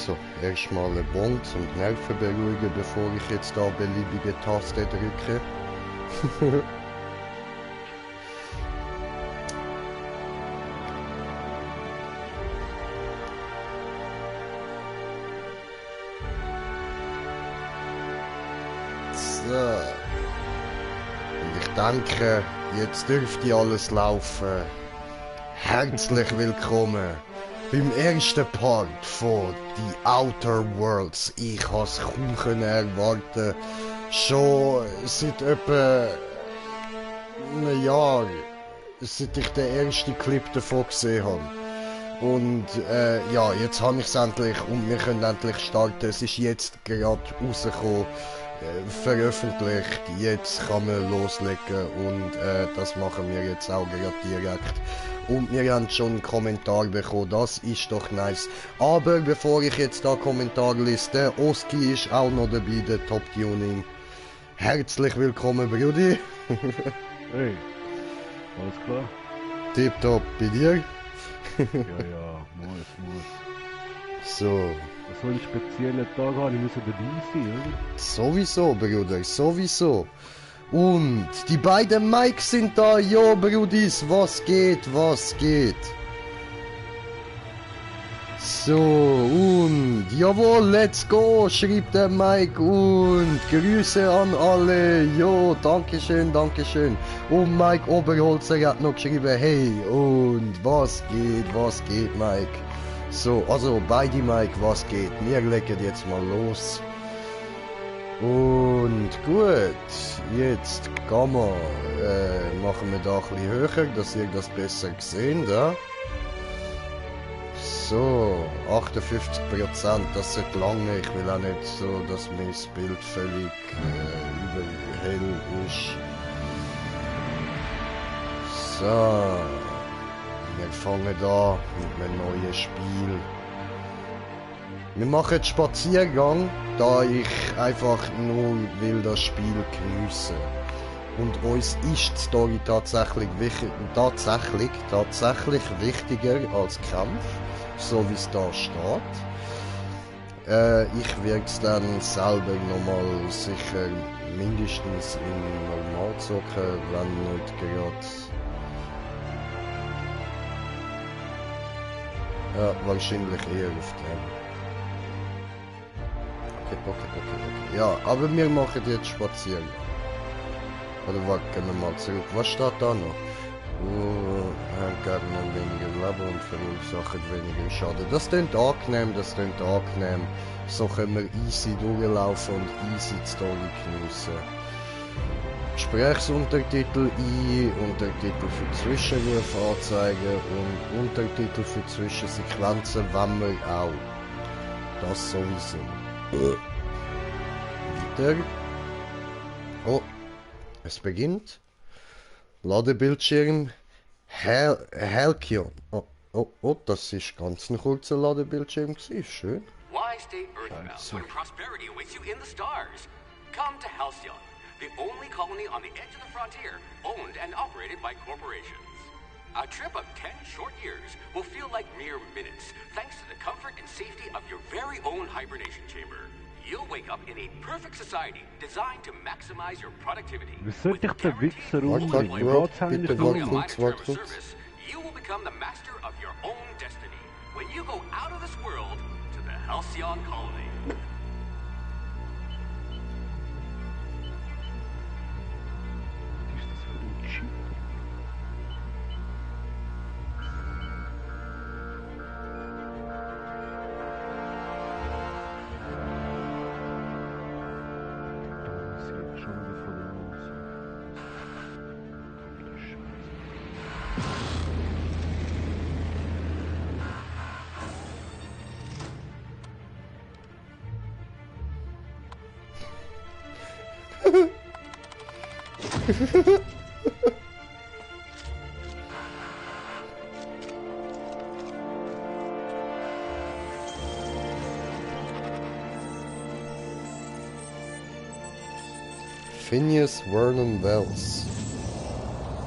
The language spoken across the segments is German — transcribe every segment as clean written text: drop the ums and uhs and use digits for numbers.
So, erstmal eine Bon zum Nerven beruhigen, bevor ich jetzt da beliebige Taste drücke. So. Und ich denke, jetzt dürfte alles laufen. Herzlich willkommen beim ersten Part von The Outer Worlds. Ich habe es kaum können erwarten. Schon seit etwa einem Jahr, seit ich den ersten Clip davon gesehen habe. Und ja, jetzt habe ich es endlich und wir können endlich starten. Es ist jetzt gerade rausgekommen, veröffentlicht. Jetzt kann man loslegen und das machen wir jetzt auch gerade direkt. Und wir haben schon einen Kommentar bekommen, das ist doch nice. Aber bevor ich jetzt da Kommentar lese, der Oski ist auch noch dabei, der Top Tuning. Herzlich willkommen, Brudi. Hey, alles klar? Tipptopp, bei dir? Ja, muss. So. So einen speziellen Tag habe ich dabei sein, oder? Sowieso, Bruder, sowieso. Und die beiden Mikes sind da. Jo, Brudis, was geht? So, und jawohl, let's go, schreibt der Mike. Und Grüße an alle. Jo, dankeschön. Und Mike Oberholzer hat noch geschrieben, hey, und was geht, Mike? So, also beide Mike, was geht? Wir legen jetzt mal los. Und gut, jetzt gehen wir, machen wir da ein bisschen höher, dass ihr das besser gesehen, ja? So, 58%, das ist lange, ich will auch nicht so, dass mein Bild völlig überhell ist. So, wir fangen da mit einem neuen Spiel. Wir machen jetzt Spaziergang, da ich einfach nur will das Spiel geniessen. Und uns ist die Story tatsächlich wichtiger als Kampf, so wie es da steht. Ich werde es dann selber nochmal sicher mindestens in normal zocken, wenn nicht gerade. Ja, wahrscheinlich eher auf dem. Okay. Ja, aber wir machen jetzt Spaziergang. Oder warte, gehen wir mal zurück. Was steht da noch? Haben gerne noch weniger Leben und verursachen weniger Schaden. Das klingt angenehm. So können wir easy durchlaufen und easy die Story geniessen. Gesprächsuntertitel ein, Untertitel für Zwischenrufe anzeigen und Untertitel für Zwischensequenzen, wenn wir auch. Das sowieso. Weiter. Oh, es beginnt. Ladebildschirm. Halcyon. Oh, das ist ganz ein kurzer Ladebildschirm gewesen. Schön. Why stay earthbound when prosperity awaits you in the stars? Come to Halcyon, the only colony on the edge of the frontier, owned and operated by corporations. A trip of 10 short years will feel like mere minutes, thanks to the comfort and safety of your very own hibernation chamber. You'll wake up in a perfect society designed to maximize your productivity. Wie sollte ich den Wichser umbringen? Bitte wart kurz. You will become the master of your own destiny when you go out of this world to the Halcyon colony. Phineas Vernon Wells.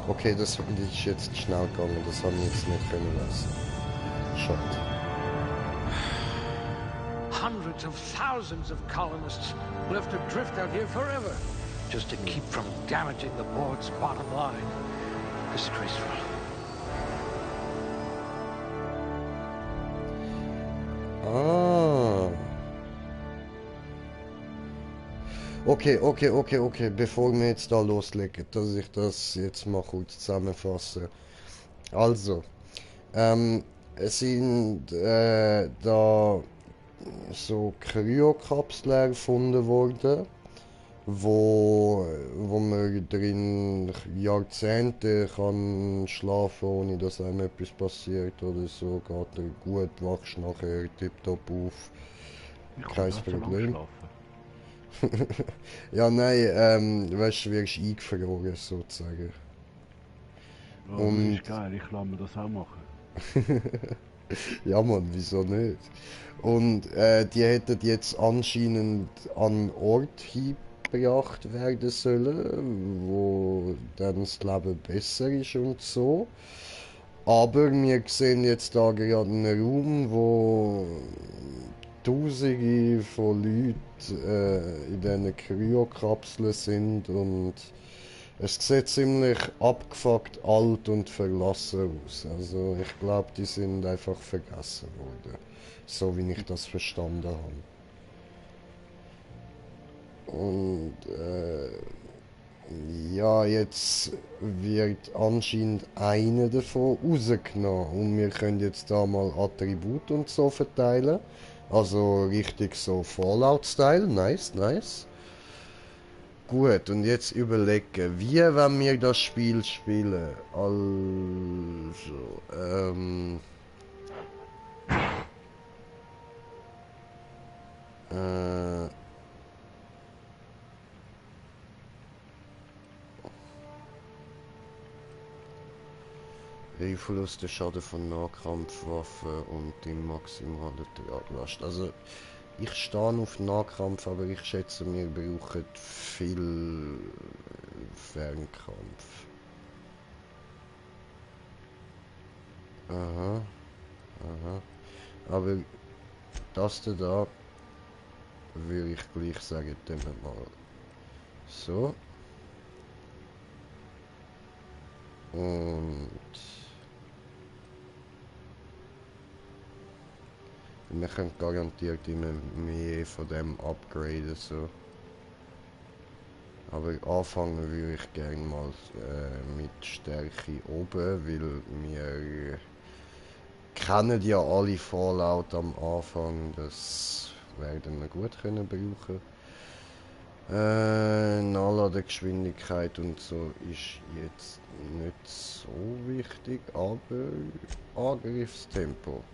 Okay, das ist jetzt schnell gegangen, das haben wir jetzt nicht können lassen. Schade. hundreds of thousands of colonists will have to drift out here forever just to keep from damaging the board's bottom line. Disgraceful. Ah. Okay. Bevor wir jetzt da loslegen, dass ich das jetzt mal kurz zusammenfasse. Also, es sind da so Kryokapseln erfunden worden, wo man drin Jahrzehnte kann schlafen, ohne dass einem etwas passiert oder so. Geht er gut, wachst nachher tipptopp auf. Ich kann Kein nicht so lange Problem. schlafen. Ja, nein, weißt du, wirst eingefroren sozusagen. Ja, Und- das ist geil, ich lasse mir das auch machen. Ja, Mann, wieso nicht? Und die hätten jetzt anscheinend an einen Ort hingebracht werden sollen, wo dann das Leben besser ist und so. Aber wir sehen jetzt da gerade einen Raum, wo Tausende von Leuten in diesen Kryokapseln sind und es sieht ziemlich abgefuckt, alt und verlassen aus. Also ich glaube, die sind einfach vergessen worden. So wie ich das verstanden habe. Und ja, jetzt wird anscheinend einer davon rausgenommen und wir können jetzt da mal Attribute und so verteilen. Also richtig so Fallout-Style, nice. Gut, und jetzt überlegen, wie wollen wir das Spiel spielen? Also, äh, Einfluss der Schaden von Nahkampfwaffen und die maximale Traglast. Also, ich stehe auf Nahkampf, aber ich schätze, wir brauchen viel Fernkampf. Aha. Aber das da würde ich gleich sagen, tun wir mal so. Und wir können garantiert immer mehr von dem upgraden, so. Aber anfangen würde ich gerne mal mit Stärke oben, weil wir kennen ja alle Fallout am Anfang, das werden wir gut können brauchen. Nachladegeschwindigkeit und so ist jetzt nicht so wichtig, aber Angriffstempo.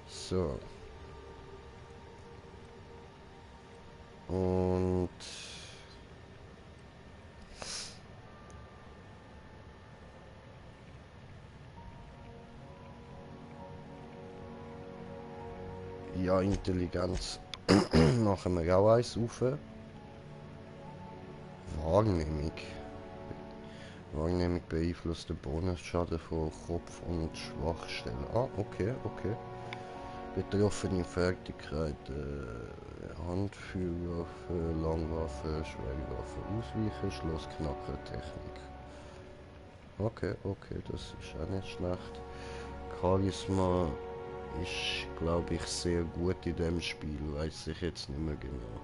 So. Und ja, Intelligenz machen wir auch eins auf. Wahrnehmung. Wahrnehmung beeinflusst den Bonusschaden von Kopf- und Schwachstellen. Ah, okay. Betroffene Fertigkeiten, Handfeuerwaffe, Langwaffe, Schwerwaffe, Ausweichen, Schlossknacker-Technik. Okay, das ist auch nicht schlecht. Charisma ist, glaube ich, sehr gut in dem Spiel, weiß ich jetzt nicht mehr genau.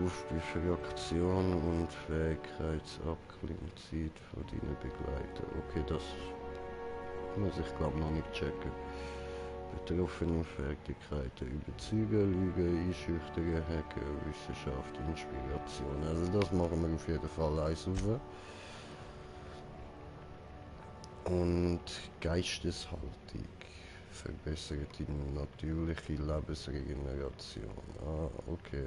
Ruf für Reaktion und Fähigkeitsabklingzeit von deinen Begleitern. Okay, das muss ich glaube noch nicht checken. Betroffene Fertigkeiten, Überzeugen, Lügen, Einschüchtern, Hacken, Wissenschaft, Inspiration. Also das machen wir auf jeden Fall eins auf. Und Geisteshaltung verbessert die natürliche Lebensregeneration. Ah, okay.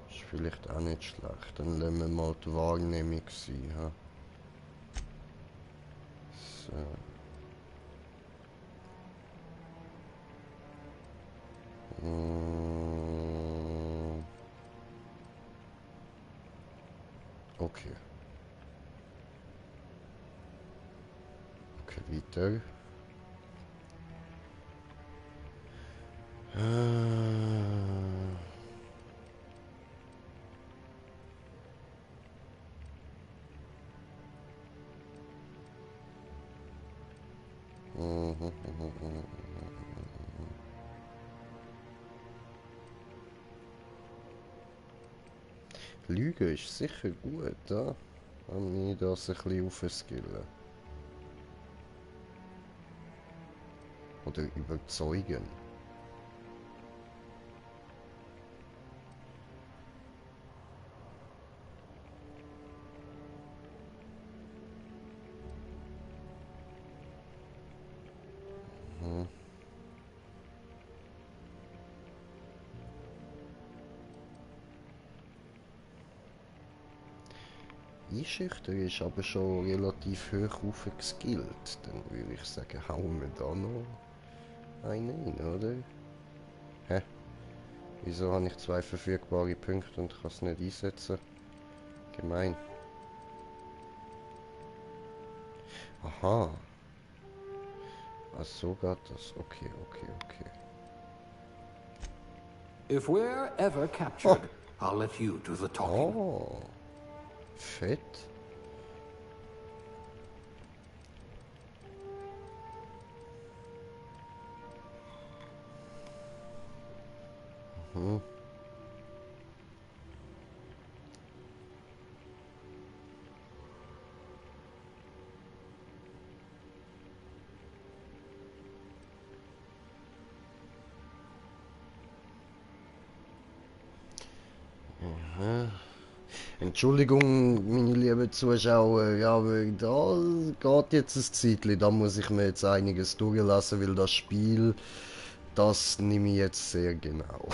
Ist vielleicht auch nicht schlecht. Dann lassen wir mal die Wahrnehmung sein. Ha? So. Okay. Weiter. Lügen ist sicher gut, ja? Wenn ich das ein bisschen aufskillen. Oder überzeugen. Einschüchtern ist aber schon relativ hoch aufgeskillt. Dann würde ich sagen, hauen wir da noch einen rein, oder? Hä? Wieso habe ich 2 verfügbare Punkte und kann es nicht einsetzen? Gemein. Aha. Ach, so geht das. Okay. If we're ever captured, I'll let you do the talking. Oh. Fett. Entschuldigung, meine lieben Zuschauer, ja, aber da geht jetzt ein Zeitchen, da muss ich mir jetzt einiges durchlassen, weil das Spiel, das nehme ich jetzt sehr genau.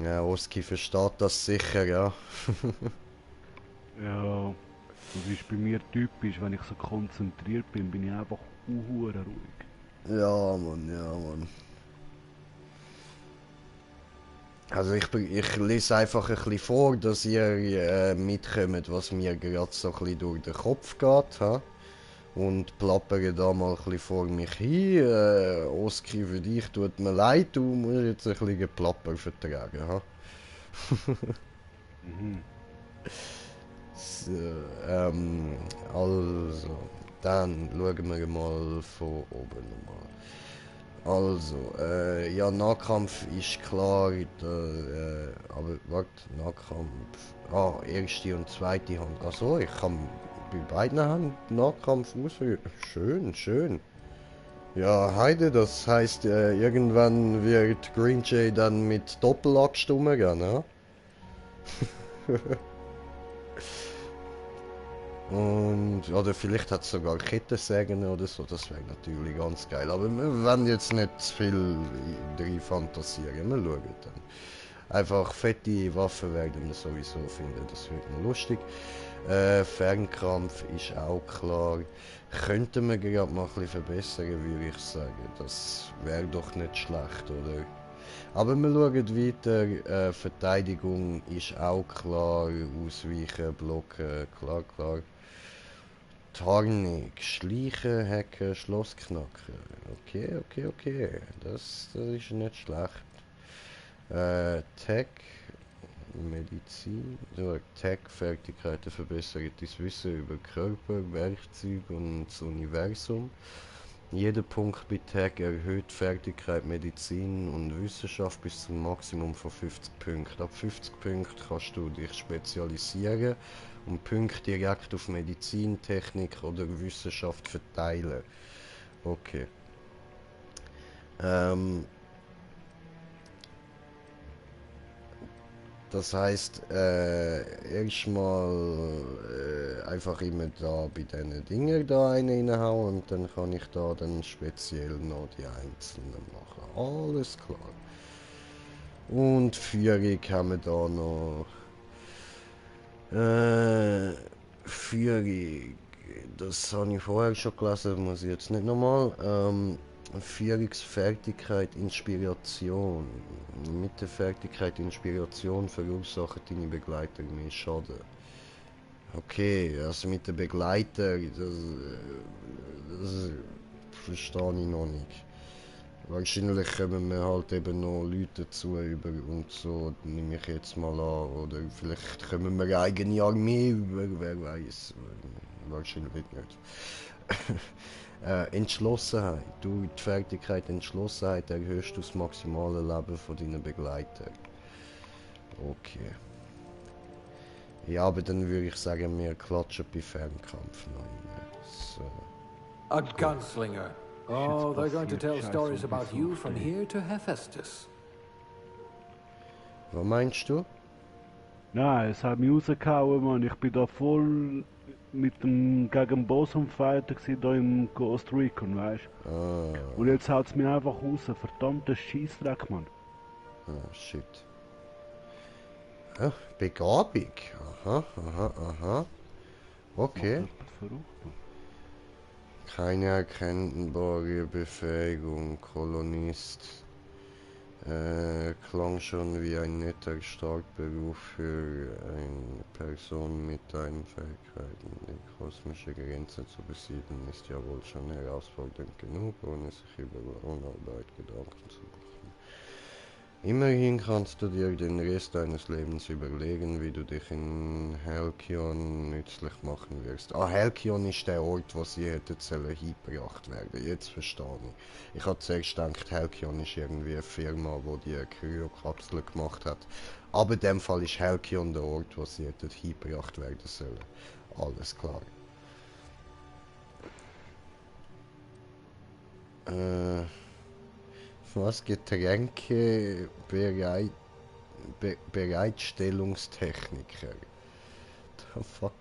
Ja, Oski versteht das sicher, ja. Ja, das ist bei mir typisch, wenn ich so konzentriert bin, bin ich einfach ruhig. Ja, Mann. Also ich lese einfach ein bisschen vor, dass ihr mitkommt, was mir gerade so ein bisschen durch den Kopf geht. Ha? Und plappere da mal ein bisschen vor mich hin. Oski, für dich tut mir leid, du musst jetzt ein bisschen Geplapper vertragen. Ha? So, also, dann schauen wir mal von oben nochmal. Also, ja, Nahkampf ist klar, aber warte, Nahkampf, erste und zweite Hand, achso, ich kann bei beiden Händen Nahkampf ausführen, schön. Ja, Heide, das heißt, irgendwann wird Green Jay dann mit Doppelaxt umgehen, ne? Und, oder vielleicht hat es sogar Kettensägen oder so, das wäre natürlich ganz geil. Aber wir werden jetzt nicht zu viel drin fantasieren, wir schauen dann. Einfach fette Waffen werden wir sowieso finden, das wird noch lustig. Fernkampf ist auch klar. Könnten wir gerade mal ein bisschen verbessern, würde ich sagen. Das wäre doch nicht schlecht, oder? Aber wir schauen weiter. Verteidigung ist auch klar. Ausweichen, blocken, klar. Tarnung, Schleichen, Hacken, Schloss knacken. Okay. Das ist nicht schlecht. Tech, Medizin, Tech-Fertigkeiten verbessert das Wissen über Körper, Werkzeuge und das Universum. Jeder Punkt bei Tag erhöht Fertigkeit, Medizin und Wissenschaft bis zum Maximum von 50 Punkten. Ab 50 Punkten kannst du dich spezialisieren und Punkte direkt auf Medizin, Technik oder Wissenschaft verteilen. Okay. Das heißt, erstmal einfach immer da bei diesen Dingen da reinhauen und dann kann ich da dann speziell noch die einzelnen machen. Alles klar. Und Führung haben wir da noch. Führung, das habe ich vorher schon gelesen, muss ich jetzt nicht nochmal. Führungsfertigkeit, Inspiration. Mit der Fertigkeit Inspiration verursachen deine Begleiter mehr Schaden. Okay, also mit dem Begleiter, das verstehe ich noch nicht. Wahrscheinlich kommen wir halt eben noch Leute dazu über und so, nehme ich jetzt mal an. Oder vielleicht kommen wir eine eigene Armee über, wer weiß. Wahrscheinlich nicht. Entschlossenheit. Du, die Fertigkeit Entschlossenheit erhöhst du das maximale Leben von deinen Begleitern. Okay. Ja, aber dann würde ich sagen, wir klatschen bei Fernkampf noch rein. So. A gunslinger. Oh, they're going to tell stories about you from here to Hephaestus. Was meinst du? Nein, es hat mich rausgehauen, Mann. Ich bin da voll mit dem gegen den Boss am Fighter da im Ghost Recon, weißt du? Ah, Und jetzt haut es mich einfach raus. Verdammter Scheissdreck, Mann. shit. Ah, Begabung. Aha. Okay. Macht jemand verrückt, Mann. Keine erkennbare Befähigung, Kolonist. Klang schon wie ein netter Startberuf für eine Person mit deinen Fähigkeiten. Die kosmische Grenze zu besiedeln ist ja wohl schon herausfordernd genug, ohne sich über Lohnarbeit Gedanken zu machen. Immerhin kannst du dir den Rest deines Lebens überlegen, wie du dich in Halcyon nützlich machen wirst. Ah, Halcyon ist der Ort, wo sie hätte hingebracht werden. Jetzt verstehe ich. Ich hatte zuerst gedacht, Halcyon ist irgendwie eine Firma, die die Kryokapsel gemacht hat. Aber in dem Fall ist Halcyon der Ort, wo sie hätte hingebracht werden sollen. Alles klar. Was? Getränke Bereitstellungstechniker. The fuck?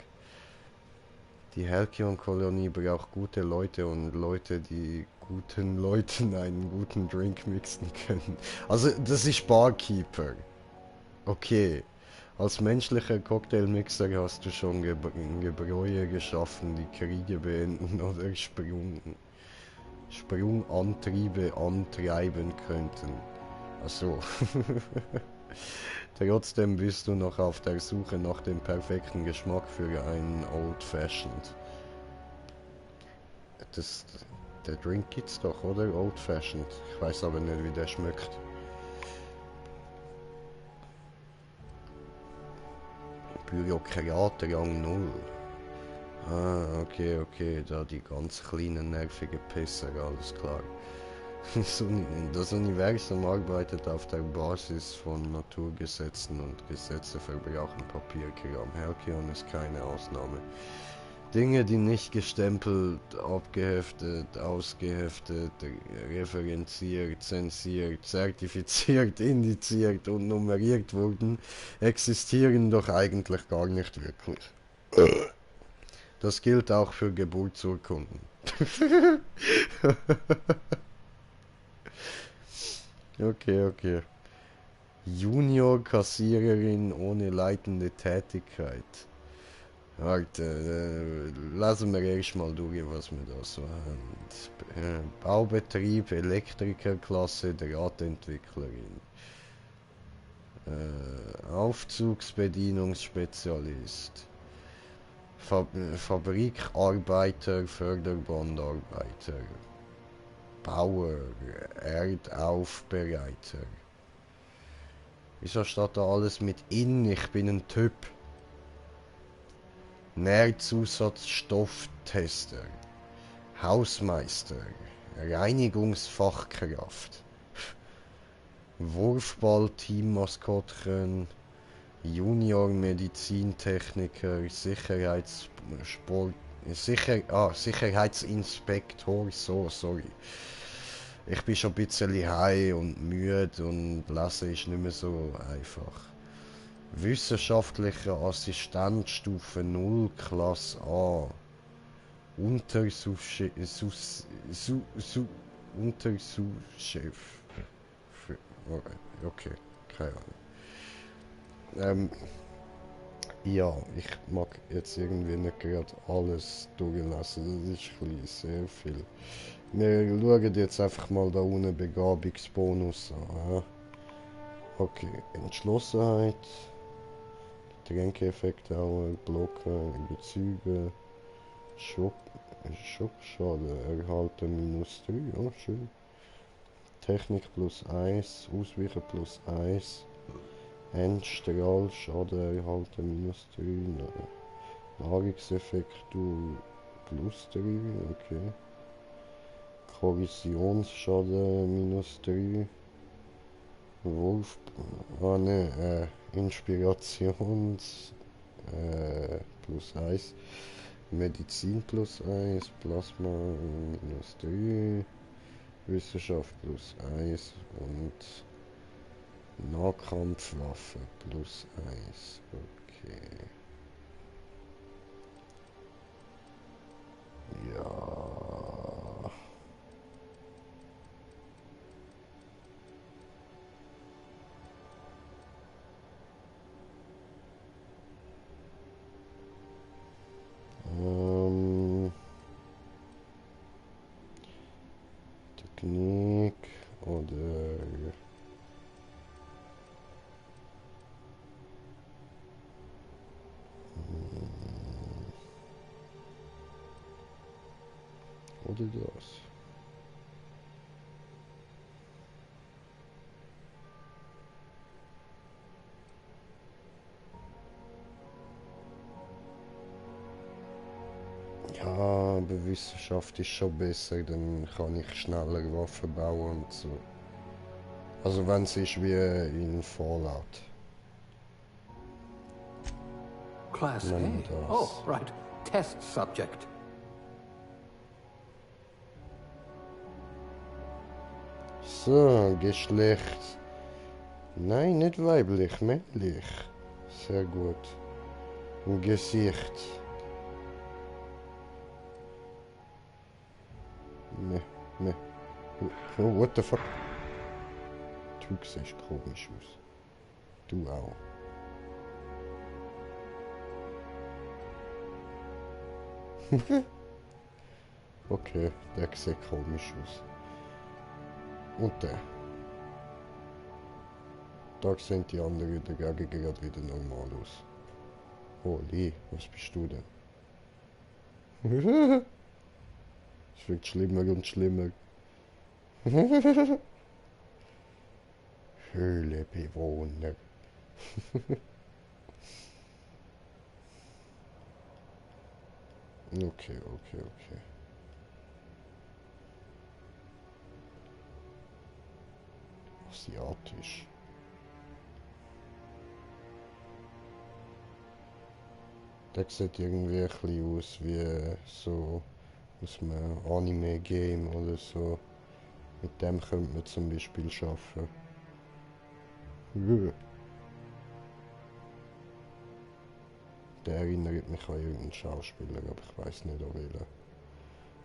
Die Halcyon-Kolonie braucht gute Leute und Leute, die guten Leuten einen guten Drink mixen können. Also, das ist Barkeeper. Okay. Als menschlicher Cocktailmixer hast du schon Gebräue geschaffen, die Kriege beenden oder Sprungantriebe antreiben könnten. Achso. Trotzdem bist du noch auf der Suche nach dem perfekten Geschmack für einen Old Fashioned. Der Drink gibt's doch, oder? Old Fashioned. Ich weiß aber nicht, wie der schmeckt. Bürokrat Rang 0. Ah, okay, da die ganz kleinen, nervigen Pisser, alles klar. Das Universum arbeitet auf der Basis von Naturgesetzen und Gesetze verbrauchen Papierkram. Halcyon ist keine Ausnahme. Dinge, die nicht gestempelt, abgeheftet, ausgeheftet, referenziert, zensiert, zertifiziert, indiziert und nummeriert wurden, existieren doch eigentlich gar nicht wirklich. Das gilt auch für Geburtsurkunden. Okay. Junior-Kassiererin ohne leitende Tätigkeit. Warte, lassen wir erstmal durch, was wir da so haben. Baubetrieb, Elektrikerklasse, Drahtentwicklerin. Aufzugsbedienungsspezialist. Fabrikarbeiter, Förderbandarbeiter. Bauer, Erdaufbereiter. Wieso steht da alles mit in? Ich bin ein Typ. Nährzusatzstofftester. Hausmeister. Reinigungsfachkraft. Wurfball-Teammaskottchen. Junior-Medizintechniker. Sicherheitsinspektor. So, sorry. Ich bin schon ein bisschen high und müde und lesen ist nicht mehr so einfach. Wissenschaftlicher Assistent Stufe 0 Klasse A. Untersuchchef. Okay, keine Ahnung. Ja, ich mag jetzt irgendwie nicht gerade alles durchlassen. Das ist ein bisschen sehr viel. Wir schauen jetzt einfach mal da unten Begabungsbonus an. Okay, Entschlossenheit. Tränkeeffekte auch blocken, überzeugen, Schockschaden erhalten -3, oh schön. Technik +1, Ausweichen +1, Endstrahl, Schaden erhalten -3, Nahrungseffekt +3, okay. Kollisionsschaden -3, Wolf, ne, Inspirations +1, Medizin +1, Plasma -3, Wissenschaft +1 und Nahkampfwaffe +1, okay. Ja. Technik oder das. Ja, aber Wissenschaft ist schon besser, dann kann ich schneller Waffen bauen und so. Also wenn es ist wie in Fallout. Class A. Oh, right. Test subject. So, Geschlecht. Nein, nicht weiblich, männlich. Sehr gut. Gesicht. Ne. Oh, what the fuck? Du siehst komisch aus. Du auch. Okay, der sieht komisch aus. Und der. Da sehen die anderen dagegen gerade wieder normal aus. Oh, Lee, was bist du denn? Es wird schlimmer und schlimmer. Höhlebewohner. Okay. Asiatisch. Der sieht irgendwie ein bisschen aus wie so aus einem Anime-Game oder so. Mit dem könnte man zum Beispiel arbeiten. Der erinnert mich an irgendeinen Schauspieler, aber ich weiß nicht an welchen.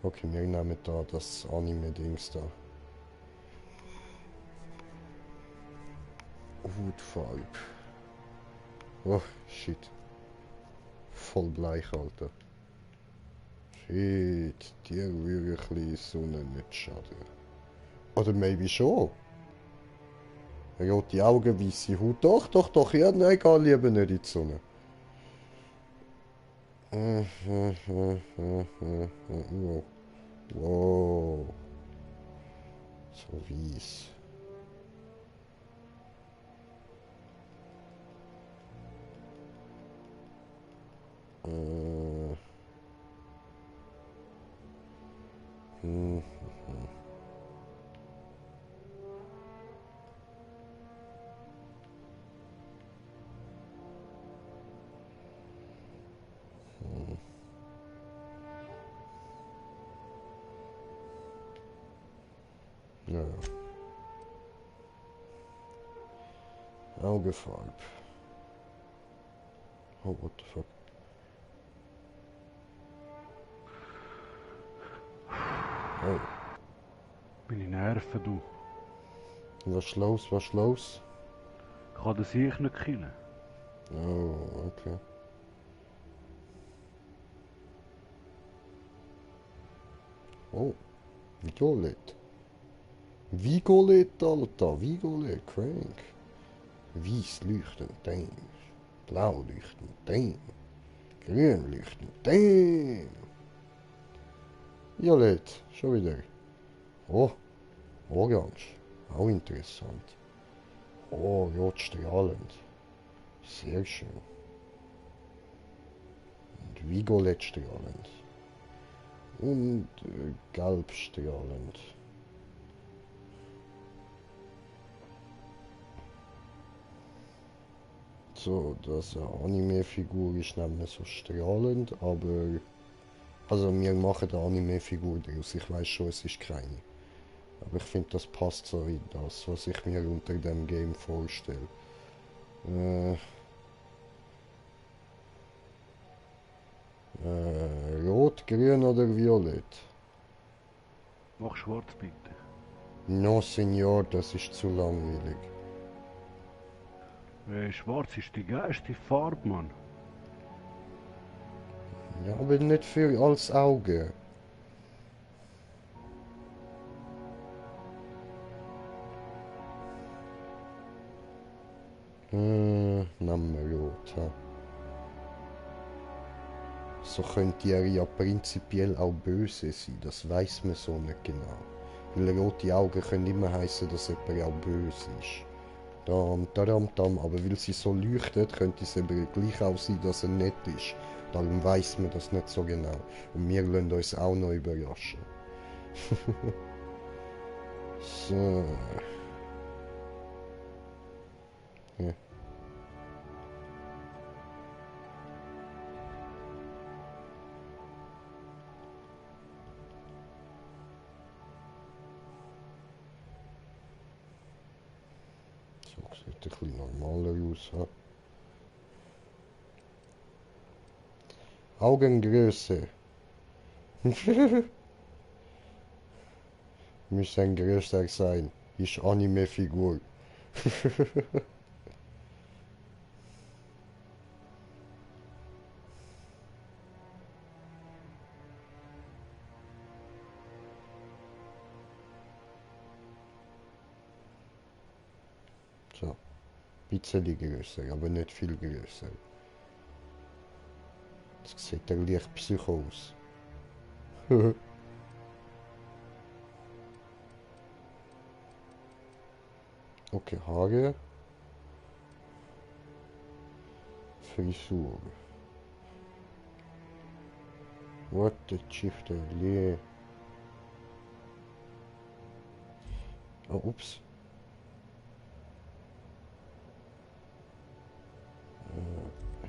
Okay, wir nehmen da das Anime-Dings da. Hutfarbe. Oh, shit. Voll bleich, Alter. Shit, dir würde ein bisschen Sonne nicht schaden. Oder maybe schon. Rote Augen, weisse Haut. Doch. Ja, nein, geh lieber nicht in die Sonne. Wow. So weiss. Ja. Augefarbe. Oh, what the fuck. Oh. Meine Nerven, du. Was ist los? Ich kann den Sieg nicht killen. Oh, okay. Oh, Vigolet. Vigolet, Alter. Vigolet, crank. Weiss leuchtend, damn. Blau leuchten, damn. Grün leuchten, damn. Violett, schon wieder. Oh, orange, auch interessant. Oh, rot strahlend. Sehr schön. Und violett strahlend. Und gelb strahlend. So, das eine Anime-Figur ist nicht mehr so strahlend, aber... Also wir machen eine Anime-Figur daraus, ich weiß schon, es ist keine. Aber ich finde, das passt so in das, was ich mir unter dem Game vorstelle. Rot, grün oder violett? Mach schwarz bitte. No, Senor, das ist zu langweilig. Schwarz ist die geilste Farbe, Mann. Ja, aber nicht für als Auge. Nehmen wir rot. Ha. So könnte er ja prinzipiell auch böse sein, das weiß man so nicht genau. Weil rote Augen können immer heißen, dass jemand auch böse ist. Dam, tadam, dam. Aber weil sie so leuchtet, könnte es eben gleich auch sein, dass er nett ist. Darum weiß man das nicht so genau. Und wir lassen uns auch noch überraschen. So. Ja. So sieht ein bisschen normaler aus. Ha? Augengröße. Müssen größer sein. Ist Anime-Figur. So. Ein bisschen größer, aber nicht viel größer. Das sieht ja leicht psycho aus. Okay, Haare. Frisur. What the shifter? Oh, ups.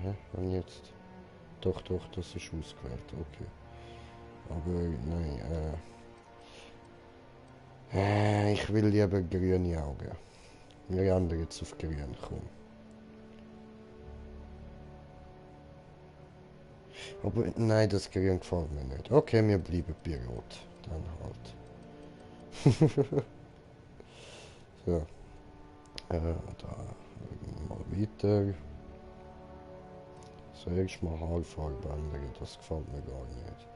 Hä? Und jetzt? Doch, doch, das ist ausgewählt. Okay. Aber nein, ich will lieber grüne Augen. Wir ändern jetzt auf grün, komm. Aber nein, das grün gefällt mir nicht. Okay, wir bleiben bei rot. Dann halt. So. Da mal weiter. Zuerst mal Haarfarbe ändern, das gefällt mir gar nicht.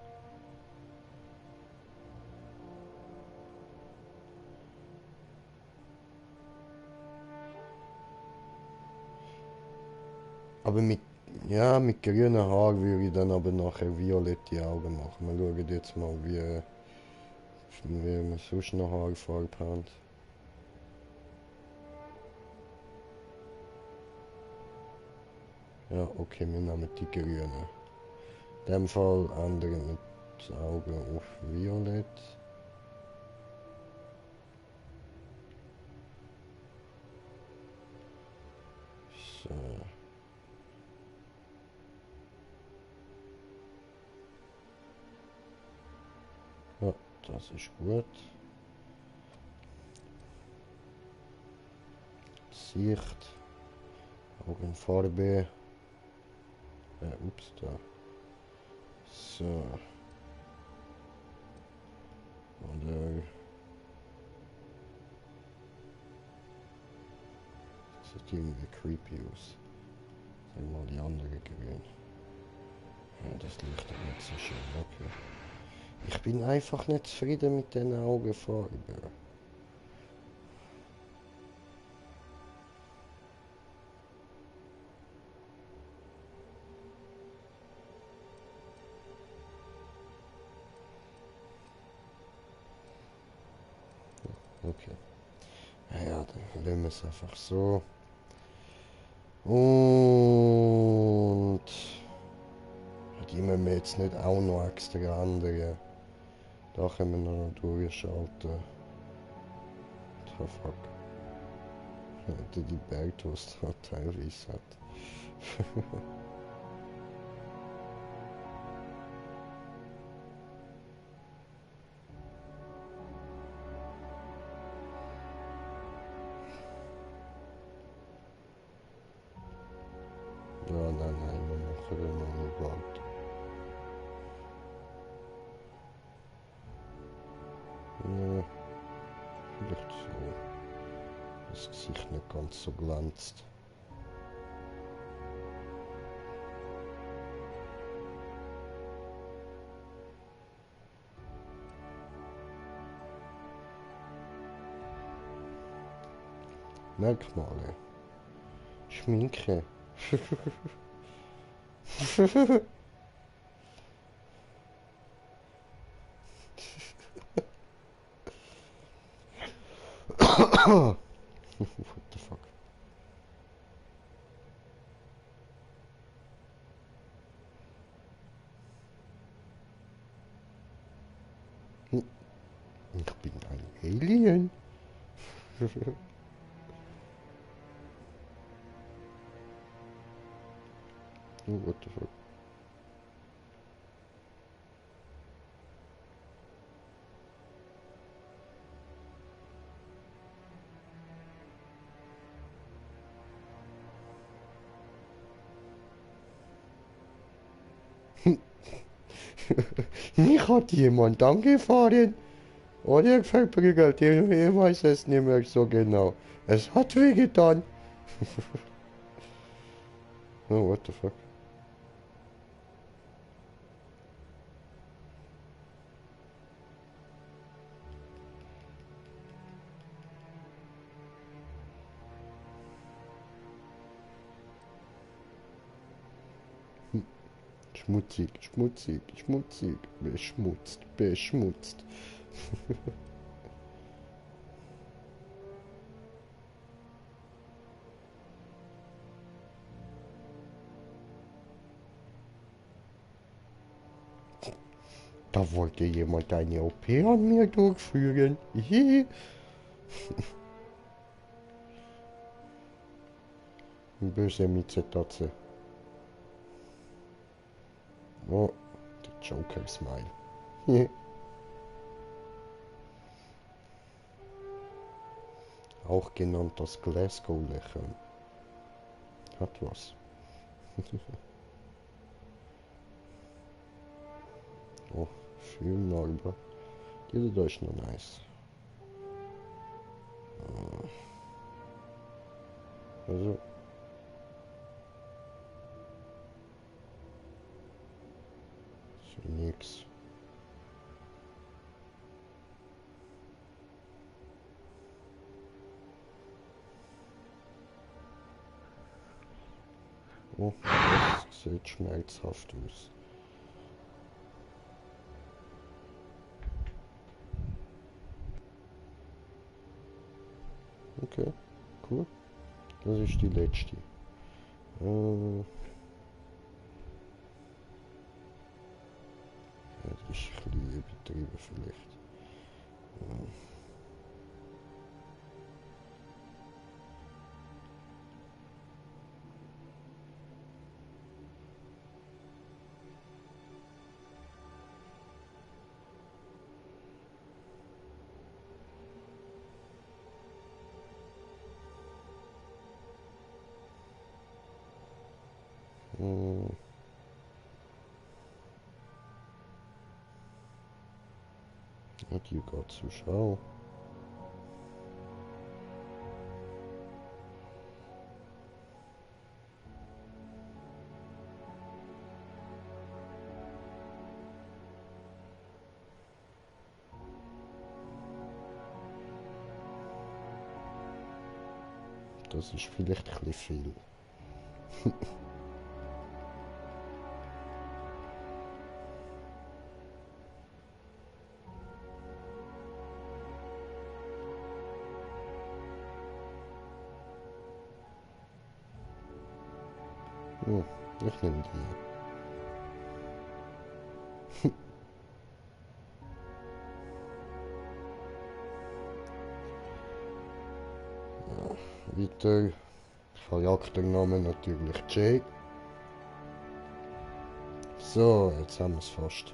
Aber mit, ja, mit grünen Haaren würde ich dann aber nachher violette Augen machen. Wir schauen jetzt mal, wie wir sonst noch Haarfarbe haben. Ja, okay, wir nehmen die grünen. In dem Fall ändern wir das Auge auf violett. So. Ja, das ist gut. Sicht. Augenfarbe. Ups, da. So. Oder... Das sieht irgendwie creepy aus. Sag mal die andere grün. Ja, das leuchtet nicht so schön, okay. Ich bin einfach nicht zufrieden mit den Augenfarben. Ja, dann nehmen wir es einfach so. Und die müssen wir jetzt nicht auch noch extra ändern. Da können wir noch durchschalten. Oh fuck. Die Bergtoast hat teilweise hat. Ja, nein, wir machen den noch nicht bald. Ja, vielleicht so. Das Gesicht nicht ganz so glänzt. Merkmale. Schminke. What the fuck? Ich bin ein Alien. What the fuck? Mich hat jemand angefahren oder verprügelt, ich weiß es nicht mehr so genau. Es hat wehgetan. Oh, what the fuck? Schmutzig, schmutzig, schmutzig, beschmutzt, beschmutzt. Da wollte jemand eine OP an mir durchführen. Hihi. Böse Mitzetatze. Oh, der Joker-Smile. Auch genannt das Glasgow-Lächeln. Hat was. Oh, viel Narbe. Diese da ist noch nice. Also. So nix. Oh, das sieht schmerzhaft aus. Okay, cool. Das ist die letzte. Ja, das ist ein bisschen übertrieben vielleicht. Hat hier gerade zur Schau. Das ist vielleicht ein bisschen viel. Oh, ich nehme die. Weiter. Charakternamen natürlich Jay. So, jetzt haben wir es fast.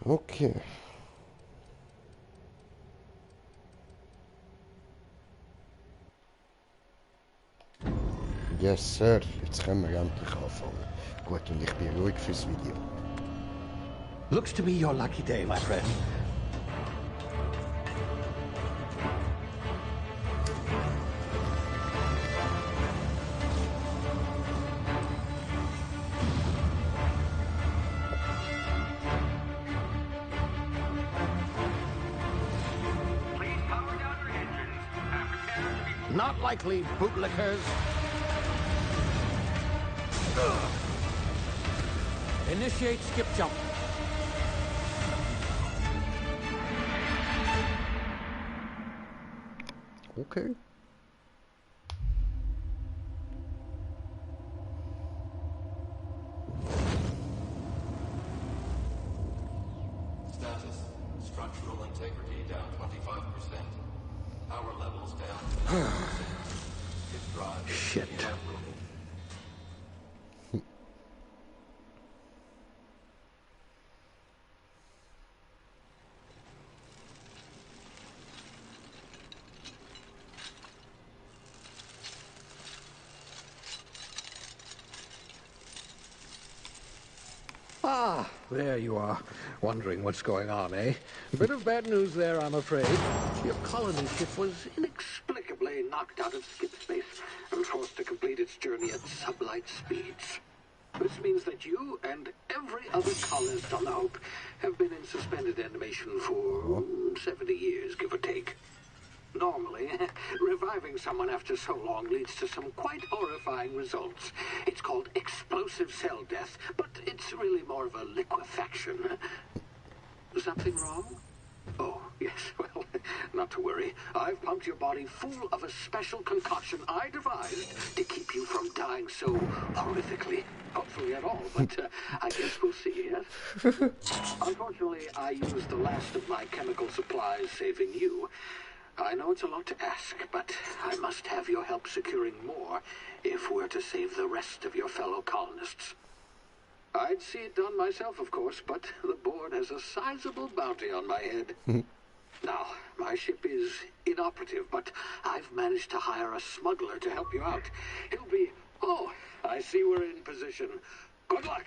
Okay. Yes, Sir. Jetzt können wir endlich anfangen. Gut, und ich bin ruhig fürs Video. Looks to be your lucky day, my friend. Please power down your engines. Prepare. Not likely, bootlickers. Initiate skip jump. Okay. Status. Structural integrity down 25%. Power levels down 10%. His drive is Shit. inoperable. Ah, there you are. Wondering what's going on, eh? A bit of bad news there, I'm afraid. Your colony ship was inexplicably knocked out of skip space and forced to complete its journey at sublight speeds. This means that you and every other colonist on the Hope have been in suspended animation for 70 years, give or take. Normally, reviving someone after so long leads to some quite horrifying results. It's called explosive cell death, but it's really more of a liquefaction. Something wrong? Oh, yes, well, not to worry. I've pumped your body full of a special concoction I devised to keep you from dying so horrifically. Hopefully at all, but I guess we'll see, yes? Unfortunately, I used the last of my chemical supplies saving you. I know it's a lot to ask, but I must have your help securing more if we're to save the rest of your fellow colonists. I'd see it done myself, of course, but the board has a sizable bounty on my head. Now, my ship is inoperative, but I've managed to hire a smuggler to help you out. He'll be... Oh, I see we're in position. Good luck.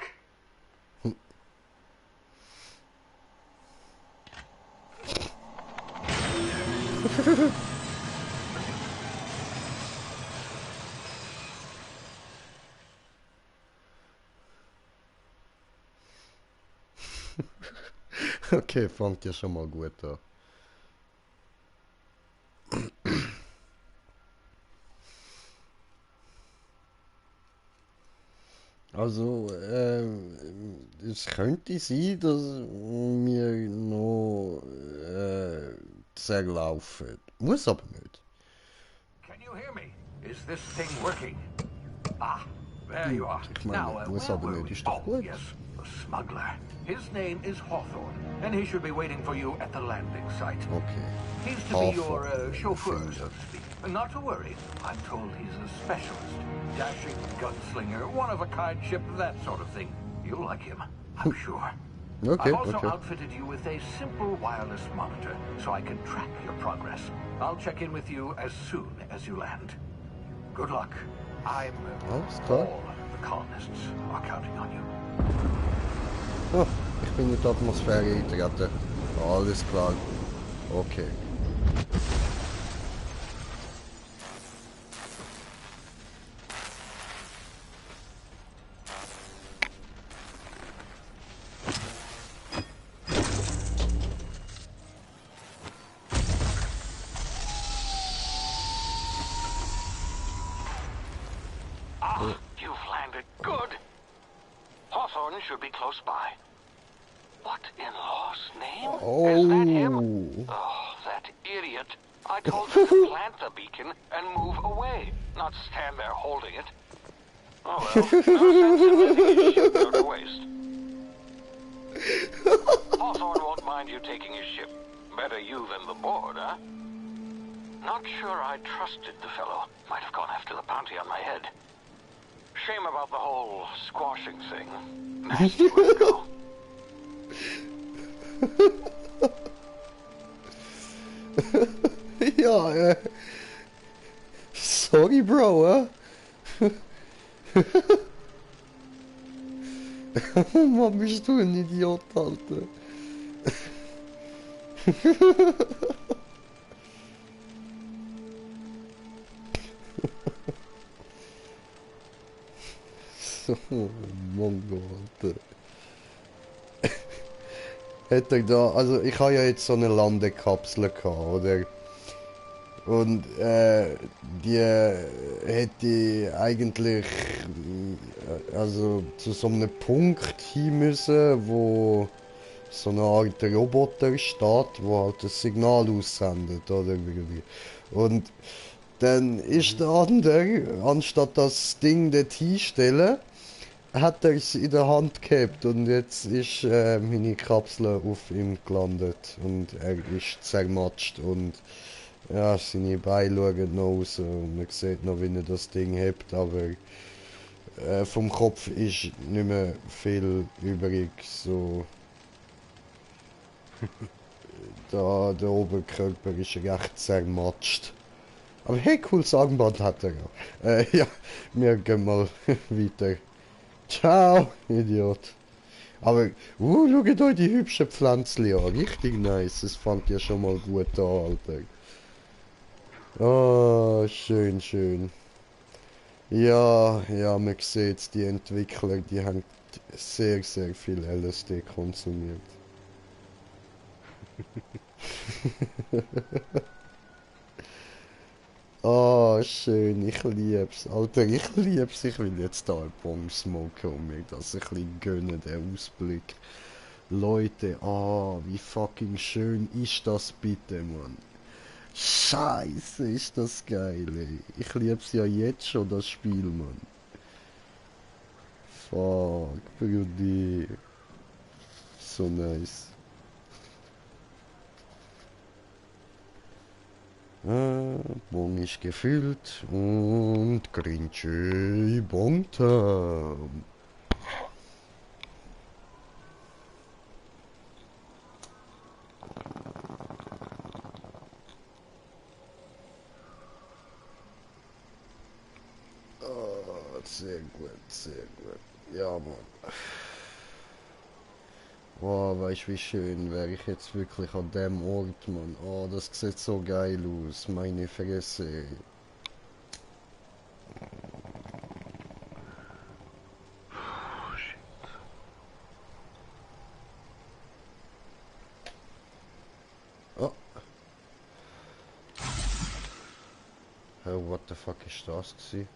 Okay, fängt ja schon mal gut an. Also, es könnte sein, dass wir noch zerlaufen. Muss aber nicht. Can you hear me? Is this thing working? Ah, there you are. Ich meine, muss aber nicht, ist doch gut. Yes, the smuggler. His name is Hawthorne, and he should be waiting for you at the landing site. Okay. He's to be your chauffeur, so to speak. Not to worry. I'm told he's a specialist. Dashing gunslinger, one-of-a-kind ship, that sort of thing. You'll like him, I'm sure. Okay, I've also okay. outfitted you with a simple wireless monitor, so I can track your progress. I'll check in with you as soon as you land. Good luck. I'm... Alles klar. all the colonists are counting on you. Oh, ich bin in die Atmosphäre eingetreten. Alles klar. Okay. Ah, you've landed good. Hawthorne should be close by. What in law's name? Oh. Is that him? Oh, that idiot. I told him to plant the beacon and move away, not stand there holding it. Oh well, no sense in letting his ship go to waste. Hawthorne won't mind you taking his ship. Better you than the board, huh? Not sure I trusted the fellow. Might have gone after the bounty on my head. Shame about the whole squashing thing. Nasty way to go. Ja, sorry, Bro, Mann, bist du ein Idiot, Alter. So, Mongo, Alter. Hätte ich da, also ich habe ja jetzt so eine Landekapsel gehabt, oder? Und die hätte eigentlich also zu so einem Punkt hin müssen, wo so eine Art Roboter steht, wo halt das Signal aussendet, oder irgendwie. Und dann ist der andere, anstatt das Ding dort hinstellen, hat er es in der Hand gehabt und jetzt ist meine Kapsel auf ihm gelandet und er ist zermatscht und ja, seine Beine schauen noch raus und man sieht noch, wie er das Ding hebt, aber vom Kopf ist nicht mehr viel übrig, so. Da, der Oberkörper ist recht zermatscht. Aber hey, cooles Armband hat er ja. Ja, wir gehen mal weiter. Ciao, Idiot. Aber, schaut euch die hübschen Pflänzchen an. Richtig nice. Das fand ja schon mal gut an, Alter. Oh, schön, schön. Ja, ja, man sieht, die Entwickler, die haben sehr, sehr viel LSD konsumiert. Oh, schön, ich lieb's. Alter, ich lieb's. Ich will jetzt da einen Bong smoken und mir das ein bisschen gönnen, der Ausblick. Leute, wie fucking schön ist das bitte, Mann. Scheiße, ist das geil, ey. Ich lieb's ja jetzt schon, das Spiel, Mann. Fuck, Brudi. So nice. Bong ist gefüllt und Grinche Bongtime. Oh, sehr gut, sehr gut. Ja, Mann. Wow, weißt du, wie schön wäre ich jetzt wirklich an dem Ort, Mann. Oh, das sieht so geil aus, meine Fresse. Oh. Oh, what the fuck ist das gewesen?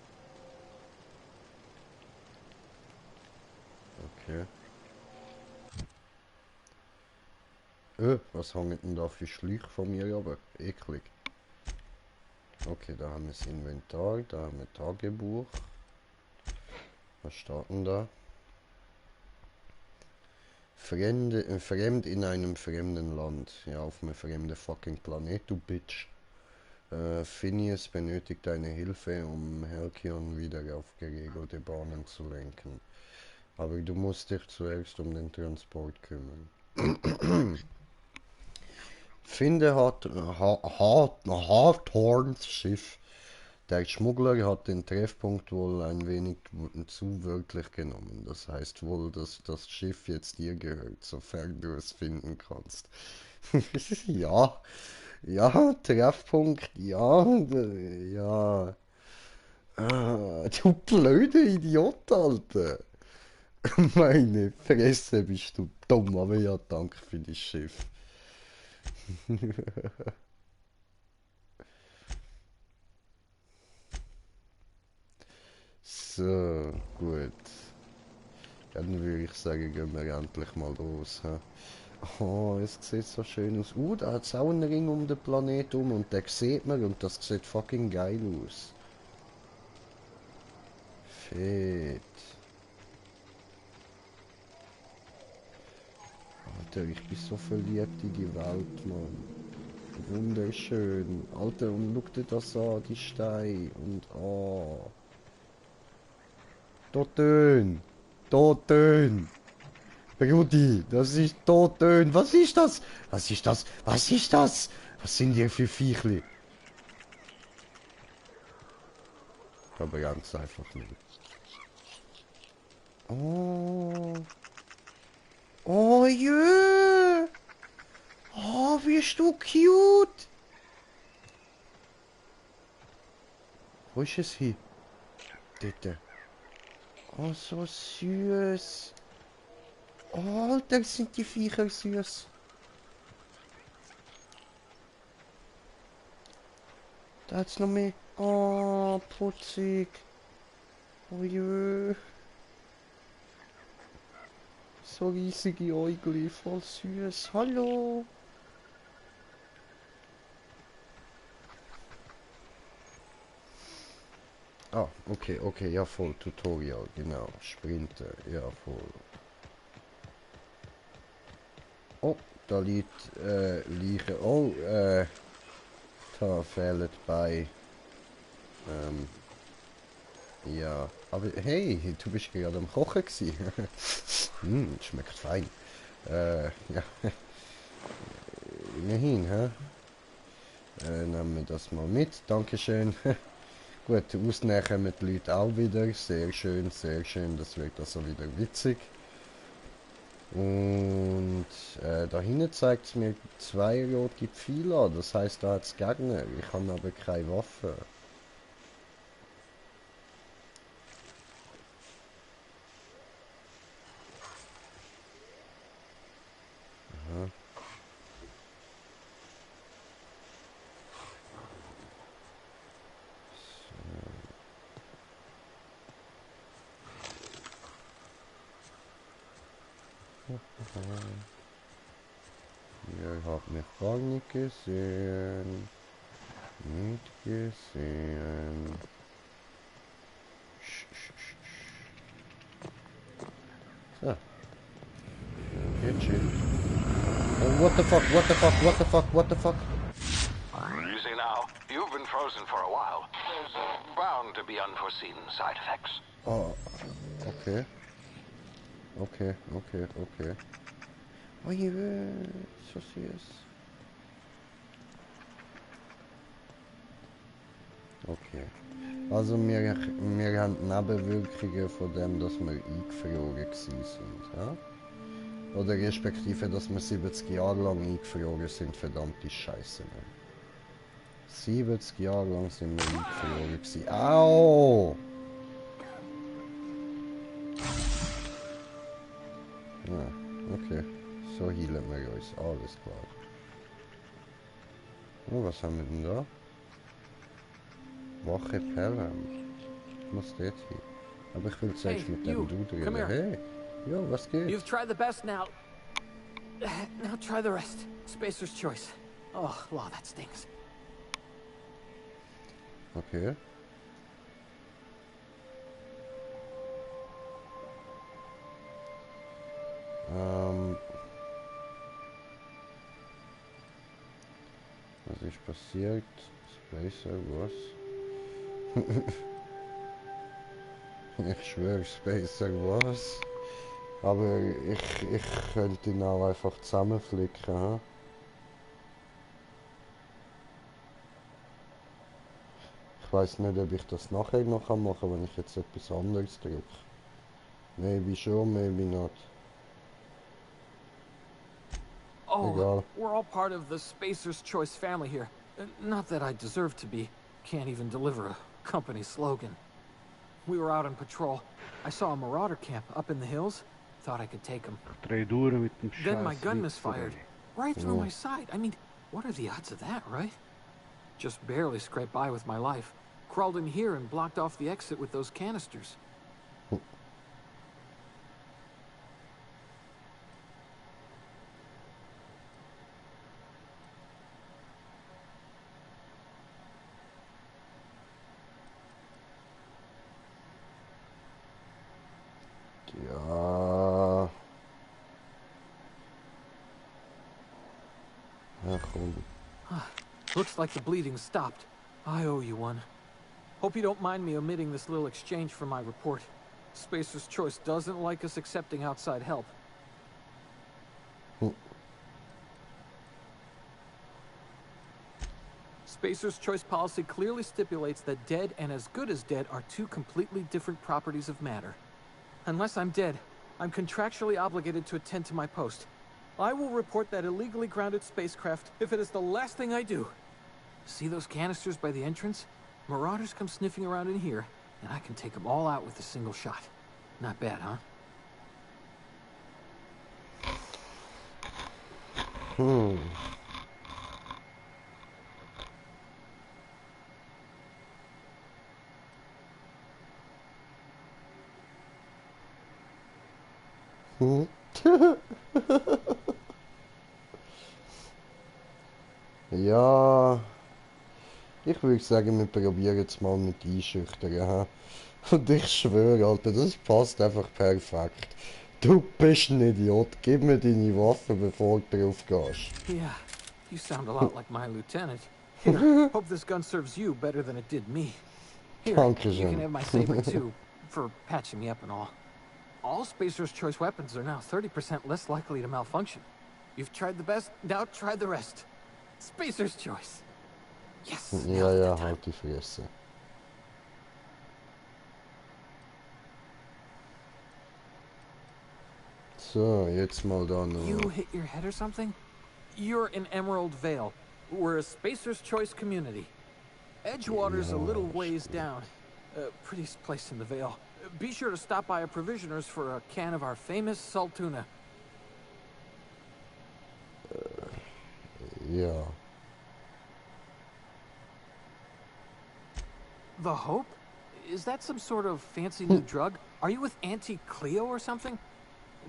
Okay. Was hängt denn da für Schläuche von mir aber? Eklig. Okay, da haben wir das Inventar, da haben wir Tagebuch. Was steht denn da? Fremd in einem fremden Land. Ja, auf einem fremden fucking Planet, du Bitch. Phineas benötigt deine Hilfe, um Halcyon wieder auf geregelte Bahnen zu lenken. Aber du musst dich zuerst um den Transport kümmern. Finde Hawthorns Schiff. Der Schmuggler hat den Treffpunkt wohl ein wenig zu wörtlich genommen. Das heißt wohl, dass das Schiff jetzt dir gehört, sofern du es finden kannst. Ja, ja, Treffpunkt, ja, ja. Du blöde Idiot, Alter. Meine Fresse, bist du dumm, aber ja, danke für das Schiff. So, gut. Dann würde ich sagen, gehen wir endlich mal los. He? Oh, es sieht so schön aus. Da hat es auch einen Ring um den Planet und den sieht man und das sieht fucking geil aus. Fett. Alter, ich bin so verliebt in die Welt, Mann. Wunderschön. Alter, und schau dir das an, die Steine. Und oh. Toten. Toten. Brudi, das ist Toten. Was ist das? Was ist das? Was ist das? Was sind hier für Viechli? Aber ganz einfach nicht. Oh. Oh jö. Oh, wie ist du cute. Wo ist es hin? Dort. Oh, so süß. Oh, Alter, sind die Viecher süß. Da hat's noch mehr. Oh, putzig. Oh jö. So riesige Äugli, voll süß. Hallo. Ah, okay, ja voll, Tutorial, genau, Sprinter, ja voll. Oh, da liegt, Leiche, oh, da fehlt bei, ja, aber hey, du bist gerade am Kochen gewesen. Schmeckt fein. Ja, immerhin, hä? Nehmen wir das mal mit, Dankeschön. Gut, ausnehmen kommen die Leute auch wieder. Sehr schön, das wird also wieder witzig. Und da hinten zeigt es mir 2 rote Pfeile an. Das heisst, da hat es Gegner. Ich habe aber keine Waffe. Aha. Ihr habt mich gar nicht gesehen. Nicht gesehen. So. Jetzt schön. Oh, what the fuck, what the fuck, what the fuck, what the fuck? You see now, you've been frozen for a while. There's bound to be unforeseen side effects. Oh, okay. Okay. Oh, hier, so süß. Okay. Also wir haben Nebenwirkungen von dem, dass wir eingefroren sind. Ja? Oder respektive, dass wir 70 Jahre lang eingefroren sind. Verdammte Scheiße. Mann. 70 Jahre lang sind wir eingefroren gewesen. Au! Ja, okay. So heilen wir uns. Alles klar. Oh, was haben wir denn da? Wache Pelham. Ich muss dort hin. Aber ich will zuerst mit dem Dude reden. Hey! Jo, was geht? You've tried the best now. Now try the rest. Spacer's choice. Oh, wow, that stinks. Okay. Was ist passiert? Spacer, was? Ich schwöre, Spacer, was? Aber ich könnte ihn auch einfach zusammenflicken, hm? Ich weiß nicht, ob ich das nachher noch machen kann, wenn ich jetzt etwas anderes drücke. Maybe schon, maybe not. Oh, Egal. we're all part of the Spacer's Choice family here. Not that I deserve to be. Can't even deliver a company slogan. We were out on patrol. I saw a marauder camp up in the hills. Thought I could take him. Then my gun misfired. Right through my side. I mean, what are the odds of that, right? Just barely scraped by with my life. Crawled in here and blocked off the exit with those canisters. Ja. Ja, komm. Looks like the bleeding stopped. I owe you one. Hope you don't mind me omitting this little exchange from my report. Spacer's Choice doesn't like us accepting outside help. Spacer's Choice policy clearly stipulates that dead and as good as dead are two completely different properties of matter. Unless I'm dead, I'm contractually obligated to attend to my post. I will report that illegally grounded spacecraft if it is the last thing I do. See those canisters by the entrance? Marauders come sniffing around in here, and I can take them all out with a single shot. Not bad, huh? Ja, ich würde sagen, wir probieren jetzt mal mit Einschüchtern. Ha? Und ich schwöre, Alter, das passt einfach perfekt. Du bist ein Idiot. Gib mir deine Waffe, bevor du drauf gehst. Yeah, you sound a lot like my lieutenant. Here, hope this gun serves you better than it did me. Here, you can have my saber too, for patching me up and all. All Spacer's Choice weapons are now 30% less likely to malfunction. You've tried the best, now try the rest. Spacer's Choice. Yes. Ja, halt die Fresse. So, jetzt mal da noch. You hit your head or something? You're in Emerald Vale. We're a Spacer's Choice community. Edgewater's a little ways down. Prettiest place in the Vale. Be sure to stop by a provisioner's for a can of our famous salt tuna. Ja. The Hope? Is that some sort of fancy new drug? Are you with Auntie Cleo or something?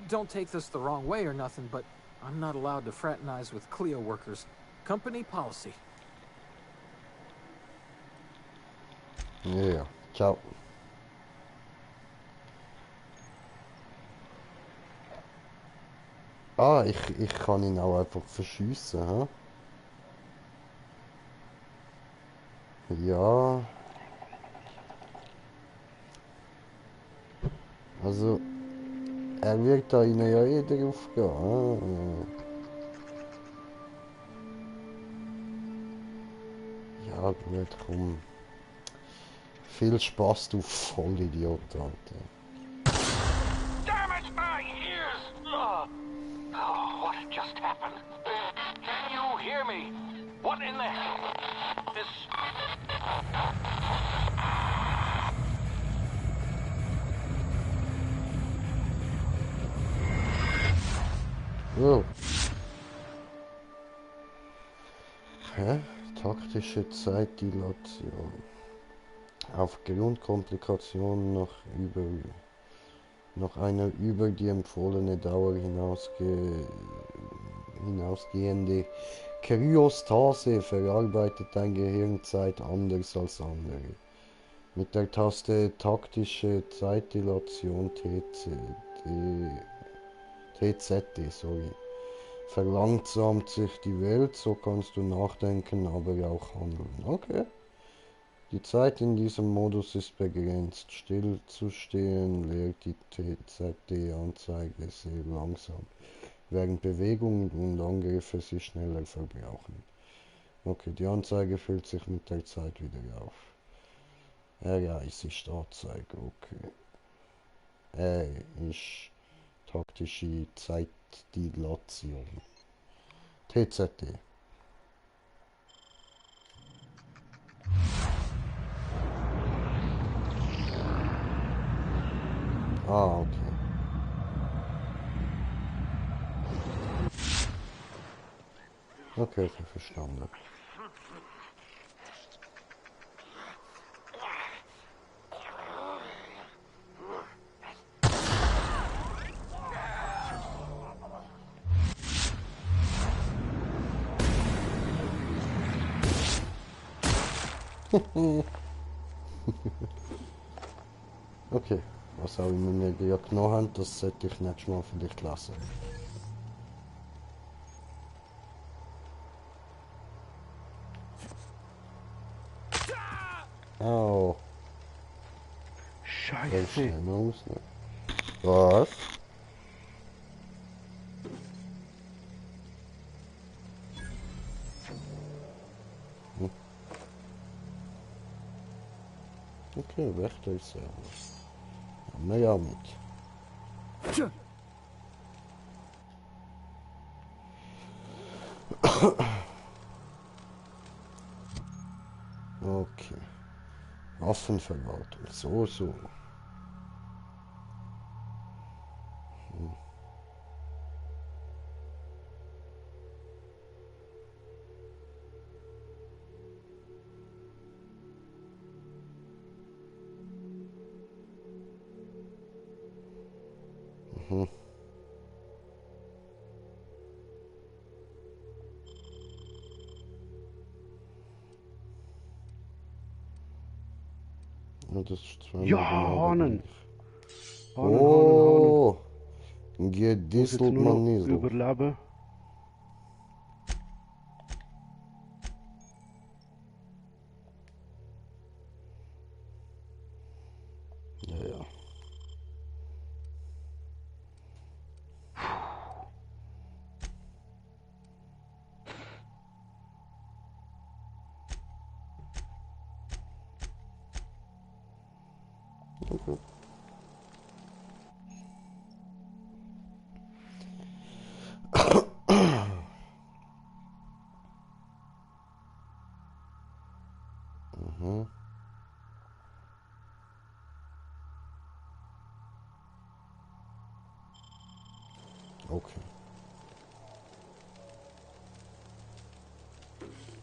Don't take this the wrong way or nothing, but I'm not allowed to fraternize with Cleo workers. Company policy. Ja, ciao. Ah, ich kann ihn auch einfach verschiessen, hä? Ja. Also, er wird da innen ja eh drauf gehen. Ja, gut, komm. Viel Spaß, du Vollidiot, Alter. Damn it, my ears! Oh, what just happened? Can you hear me? What in the hell? This... Oh. Hä? Taktische Zeitdilation. Aufgrund Komplikationen noch einer über die empfohlene Dauer hinausgehende Kryostase verarbeitet dein Gehirn Zeit anders als andere. Mit der Taste taktische Zeitdilation TZ, verlangsamt sich die Welt, so kannst du nachdenken, aber auch handeln. Okay. Die Zeit in diesem Modus ist begrenzt. Stillzustehen leert die TZD-Anzeige sehr langsam, während Bewegungen und Angriffe sich schneller verbrauchen. Okay, die Anzeige füllt sich mit der Zeit wieder auf. Reise ist Anzeige, okay. Ist taktische Zeitdilation. TZD. Ah, okay. Okay, verstanden. Okay, Was auch immer wir ja genommen haben, das sollte ich nächstes Mal vielleicht lesen. Au. Scheiße. Was? Okay, Wächter-Servus. Haben wir ja mit. Okay. Waffenverwaltung. So. Ja, das ist zweimal Ja, genau Hahnen. gleich. Hahnen. Oh! Muss jetzt Gedisselt nur man noch nicht so. überleben. Ja. Okay. Mhm. Okay.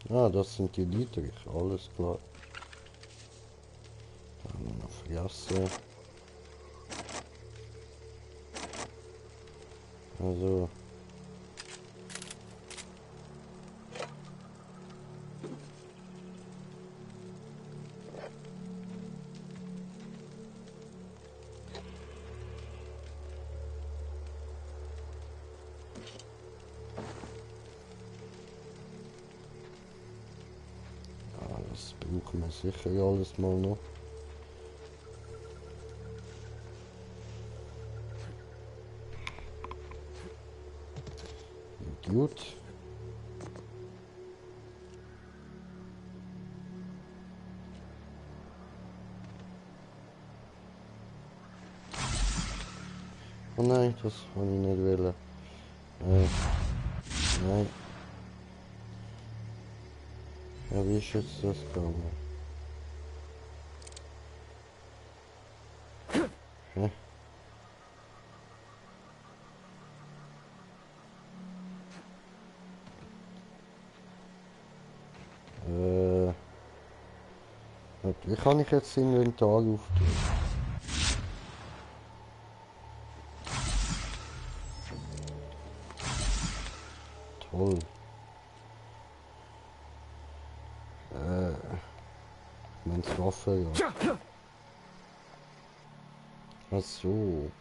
Ah, das sind die Dietrich, alles klar. Dann noch Fresse. Also. Das brauchen wir sicher alles mal noch. Gut. Oh nein, das kann ich nicht wollen. Nein. Ja, wie ist jetzt das gegangen? Hä? Wie kann ich jetzt das Inventar auftun? Toll. Meinst Waffe, ja. Ach so.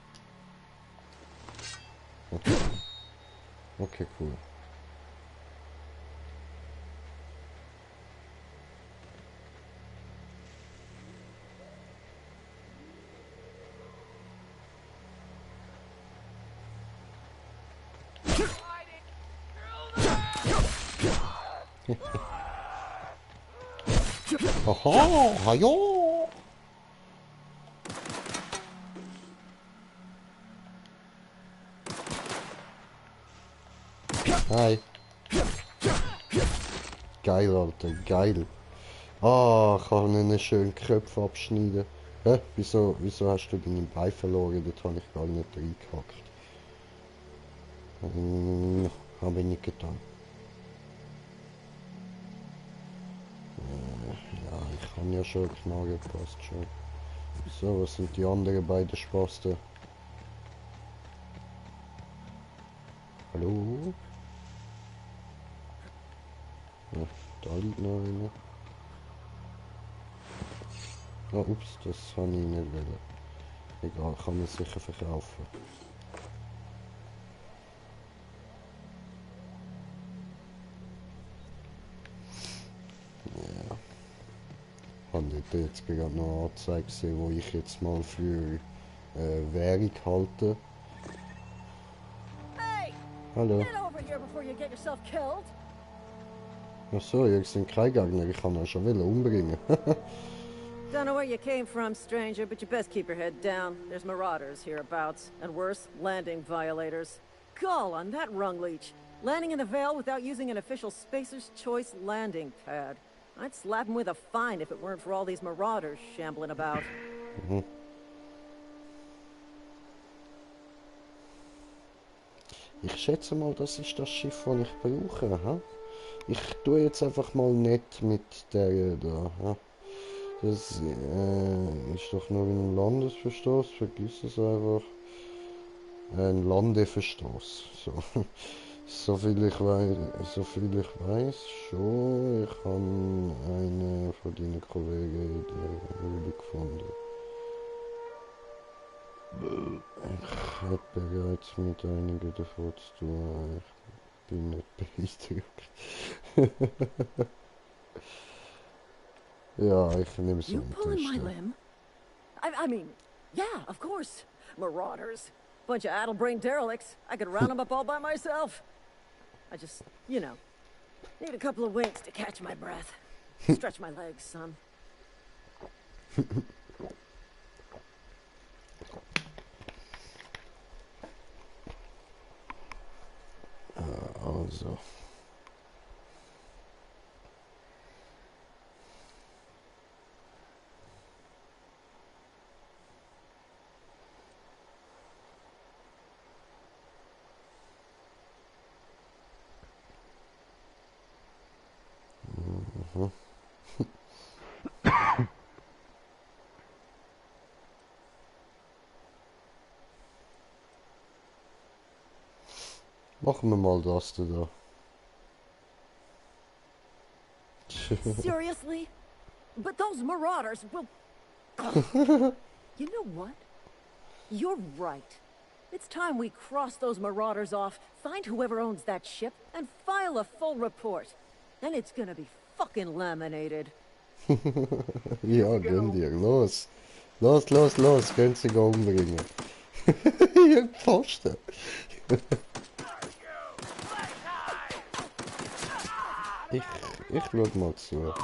Okay. Okay, cool. Aha, hallo. Hi. Geil, Alter, geil. Ah, ich kann einen schönen Köpfe abschneiden. Hä? Wieso hast du deinen Bein verloren? Dort habe ich gar nicht reingehackt. Habe ich nicht getan. Ja, ich kann ja schon knagen, passt schon. So, was sind die anderen beiden Spasten? Hallo? Ja, da liegt noch einer. Ah, ups, das habe ich nicht wollen. Egal, kann man sicher verkaufen. Ja. Habe jetzt gerade noch eine Anzeige gesehen, wo ich jetzt mal für Währung halte. Hey! Hallo. Get over here before you get yourself killed! Ach so, ihr seid kein Gegner, ich kann euch schon umbringen. Don't know where you came from, stranger, but you best keep your head down. There's marauders hereabouts, and worse, landing violators. Gall on that rung leech. Landing in the Vale without using an official Spacer's Choice landing pad. I'd slap him with a fine if it weren't for all these marauders shambling about. Ich schätze mal, das ist das Schiff, das ich brauche. Ha? Ich tue jetzt einfach mal nett mit der da. Ha? Das ist doch nur ein Landesverstoß, vergiss es einfach. Ein Landeverstoß. So. So viel ich weiß schon. Ich habe einen von deinen Kollegen der Höhle gefunden. Ich habe bereits mit einigen davon zu tun. Ich bin nicht beeindruckt. Ja, ich nehme es You mit. pulling my limb? I mean, yeah, of course. Marauders. Bunch of addle-brained derelicts. I could round them up all by myself. I just, you know, need a couple of winks to catch my breath. Stretch my legs, son. Also. Machen wir mal das da. Seriously? But those marauders will... You know what? You're right. It's time we cross those marauders off, find whoever owns that ship, and file a full report. Then it's gonna be fucking laminated. Ja, gönn dir. Los. Los. Gönn sie umbringen. Ihr Pfosten. Ich schau mal zu.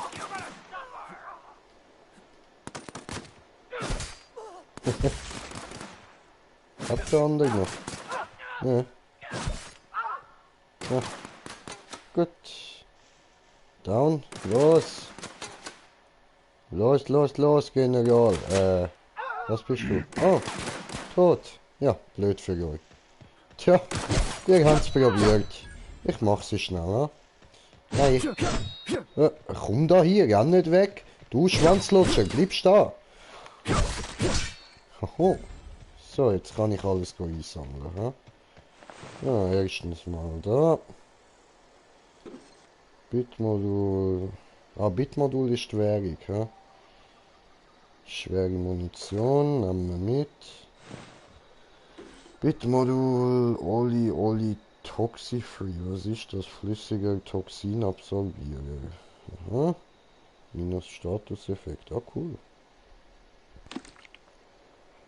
Habt ihr andere noch? Ja. Ja. Gut. Down. Los, General. Was bist du? Oh, tot. Ja, blöd für euch. Tja, ihr habt's probiert. Ich mach sie schneller. Hey. Komm da hier, renn nicht weg. Du Schwanzlutscher, bleibst da. Hoho. So, jetzt kann ich alles einsammeln. Ha? Ja, erstens mal da. Bitmodul. Ah, Bitmodul ist die Währung. Ha? Schwere Munition nehmen wir mit. Bitmodul, Oli, Toxifree. Was ist das? Flüssiger Toxinabsorbierer. Aha. Minus Statuseffekt. Ah, cool.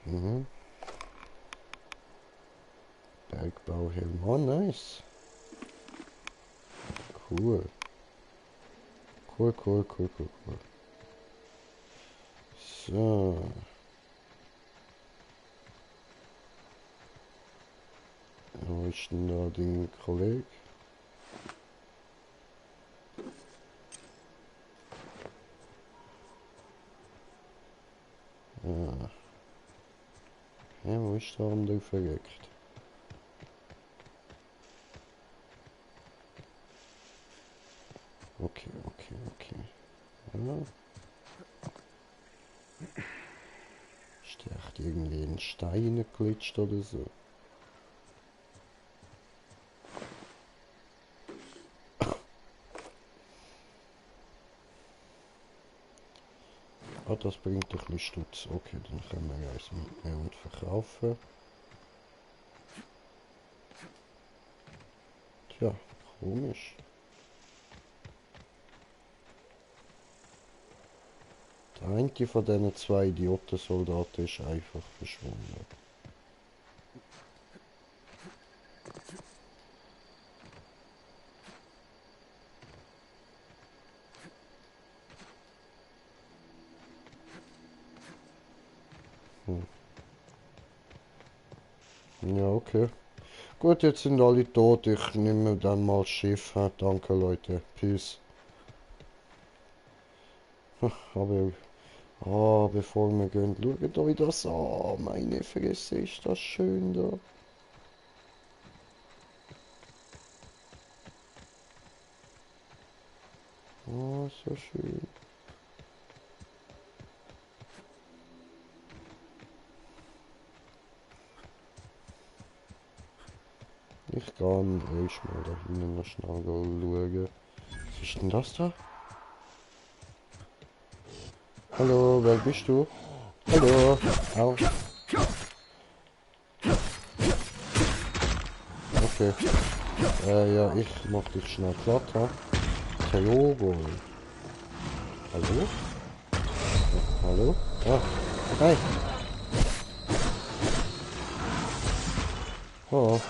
Mhm. Bergbauhelm. Oh, nice. Cool. So. Wo ist denn da den Kollege? Ja. Ja, wo ist da der verreckt? Okay. Ja. Ist der echt irgendwie in Steine geglitscht oder so? Ah, das bringt ein bisschen Stutz. Okay, dann können wir eins mitnehmen und verkaufen. Tja, komisch. Der eine von diesen zwei Idiotensoldaten ist einfach verschwunden. Ja, okay. Gut, jetzt sind alle tot. Ich nehme dann mal das Schiff. Danke, Leute. Peace. Aber bevor wir gehen, schaut euch das an. Meine Fresse, ist das schön da. Oh, so schön. Ich kann euch mal da hinten noch schnell schauen. Was ist denn das da? Hallo, wer bist du? Hallo. Au. Okay. Ja, ich mach dich schnell platt, ha? Theogo. Hallo? Hallo? Ah. Hey. Oh.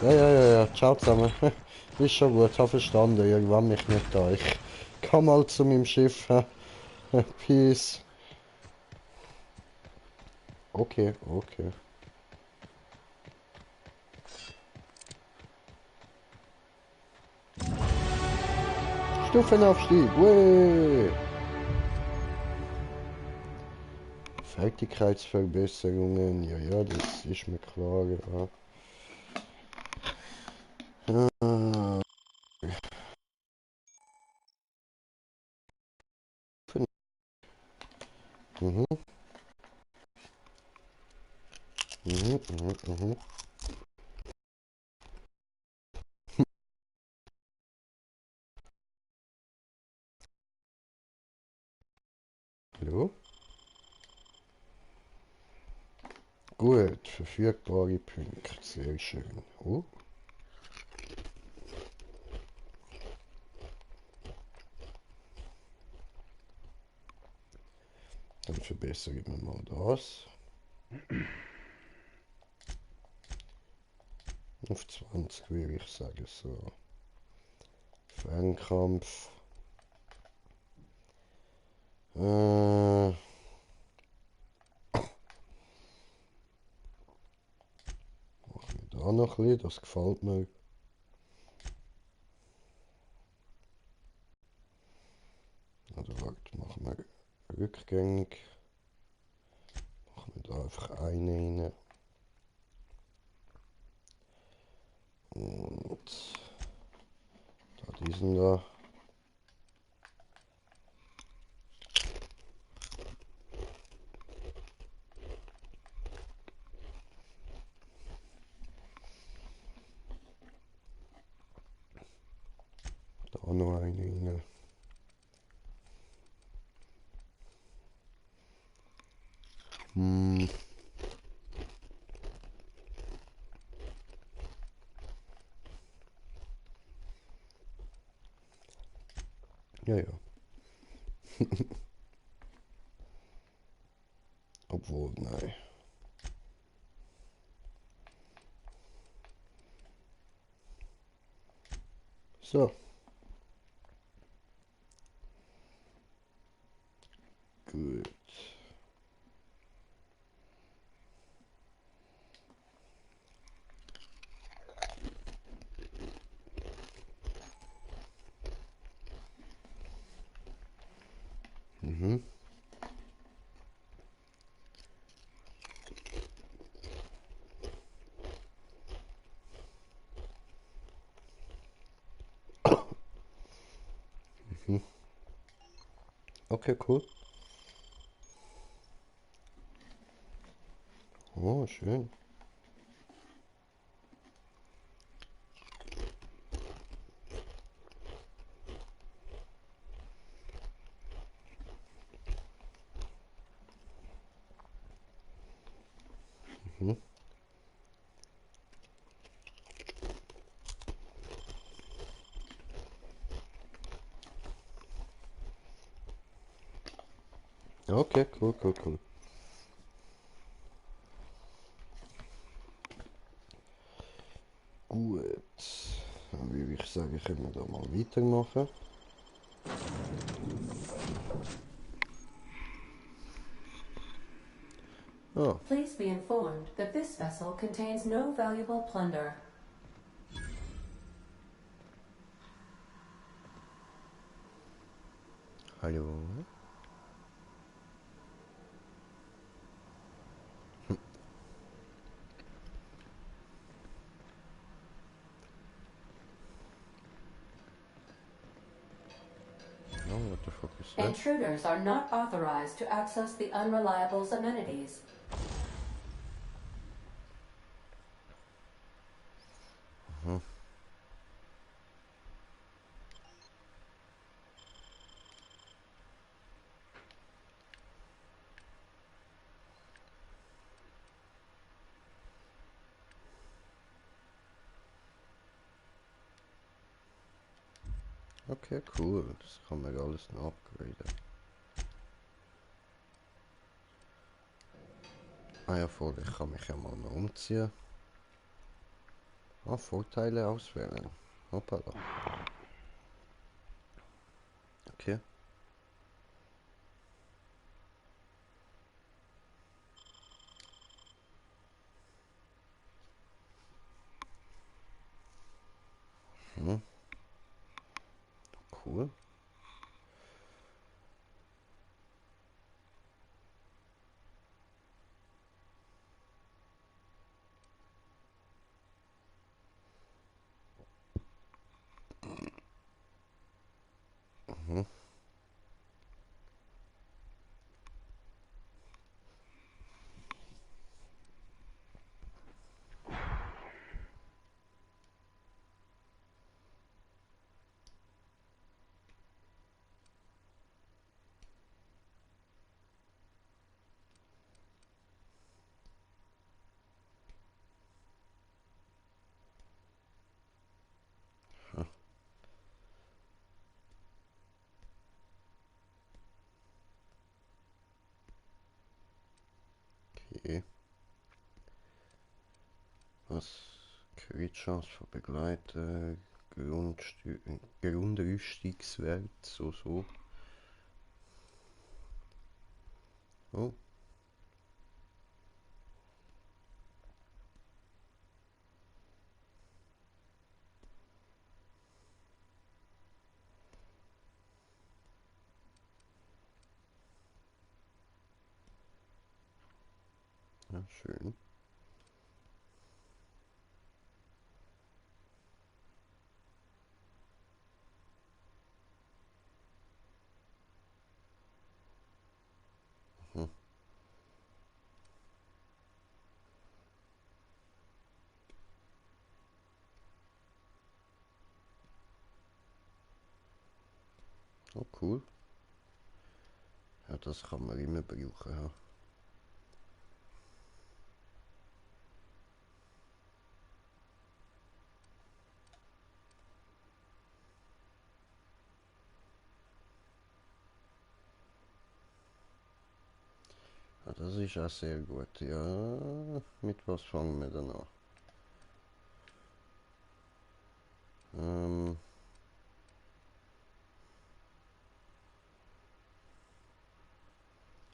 Ja. Ciao zusammen. Ist schon gut, hab verstanden. Irgendwann mich nicht da. Ich komm mal zu meinem Schiff. Peace. Okay. Stufenaufstieg. Wee. Fertigkeitsverbesserungen. Ja, das ist mir klar. Ja. Mhm. Hallo? Gut, verfügbare Punkte. Sehr schön. Oh. Dann verbessern wir mal das. Auf 20 würde ich sagen, so. Fernkampf. Machen wir da noch ein bisschen, das gefällt mir. Also warte, machen wir rückgängig. Machen wir da einfach eine rein. Und da diesen da. Da noch eine rein. Ja. Obwohl, nein. So. Gut. Okay, cool. Oh, schön. Okay, cool, cool, cool. Gut. Dann würde ich sagen, können wir da mal weitermachen. Oh. Please be informed that this vessel contains no valuable plunder. Hallo. Oh, what the fuck is that? Intruders are not authorized to access the Unreliable's amenities. Okay, cool. Das kann man alles noch upgraden. Ah ja, voll. Ich kann mich ja mal noch umziehen. Ah, Vorteile auswählen. Hoppala. Okay. Cool. Okay. Was? Kreditchance für Begleiter, Grundrüstungswert, so. Oh. Ja, schön. Oh, cool. Ja, das kann man immer brauchen. Ja. Ja, das ist auch sehr gut. Ja, mit was fangen wir dann an?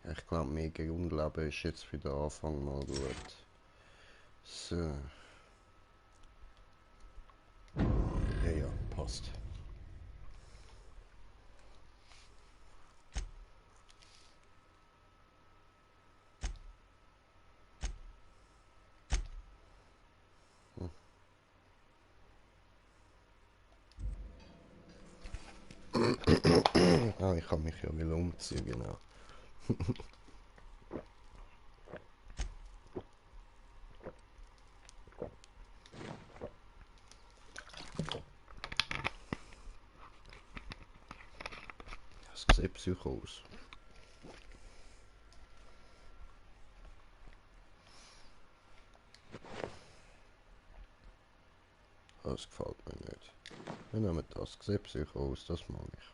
Ja, ich glaube, mehr Grundleben ist jetzt für den Anfang mal gut. So. Ja, ja, passt. Ah, ich kann mich ja wieder umziehen, genau. Das sieht psycho aus. Das gefällt mir nicht. Wir nehmen das, sieht psycho aus, das mag ich.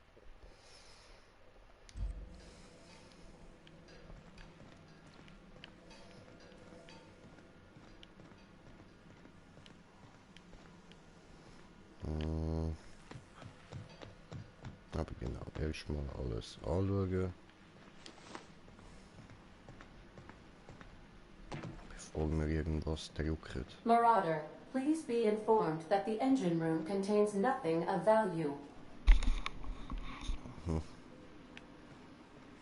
zuerst mal alles anschauen. Bevor wir irgendwas drücken. Marauder, please be informed that the engine room contains nothing of value.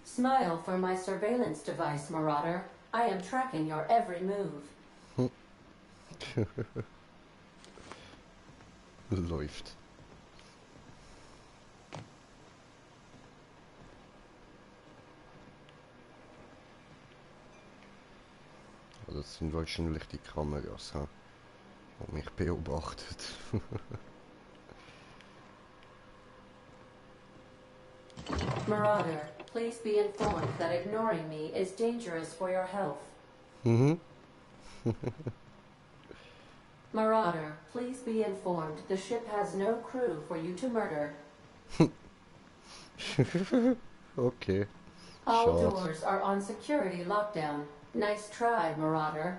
Smile for my surveillance device, Marauder. I am tracking your every move. Läuft. Das sind wahrscheinlich die Kameras, die mich beobachtet. Marauder, please be informed that ignoring me is dangerous for your health. Marauder, please be informed the ship has no crew for you to murder. Okay. All doors are on security lockdown. Nice try, Marauder.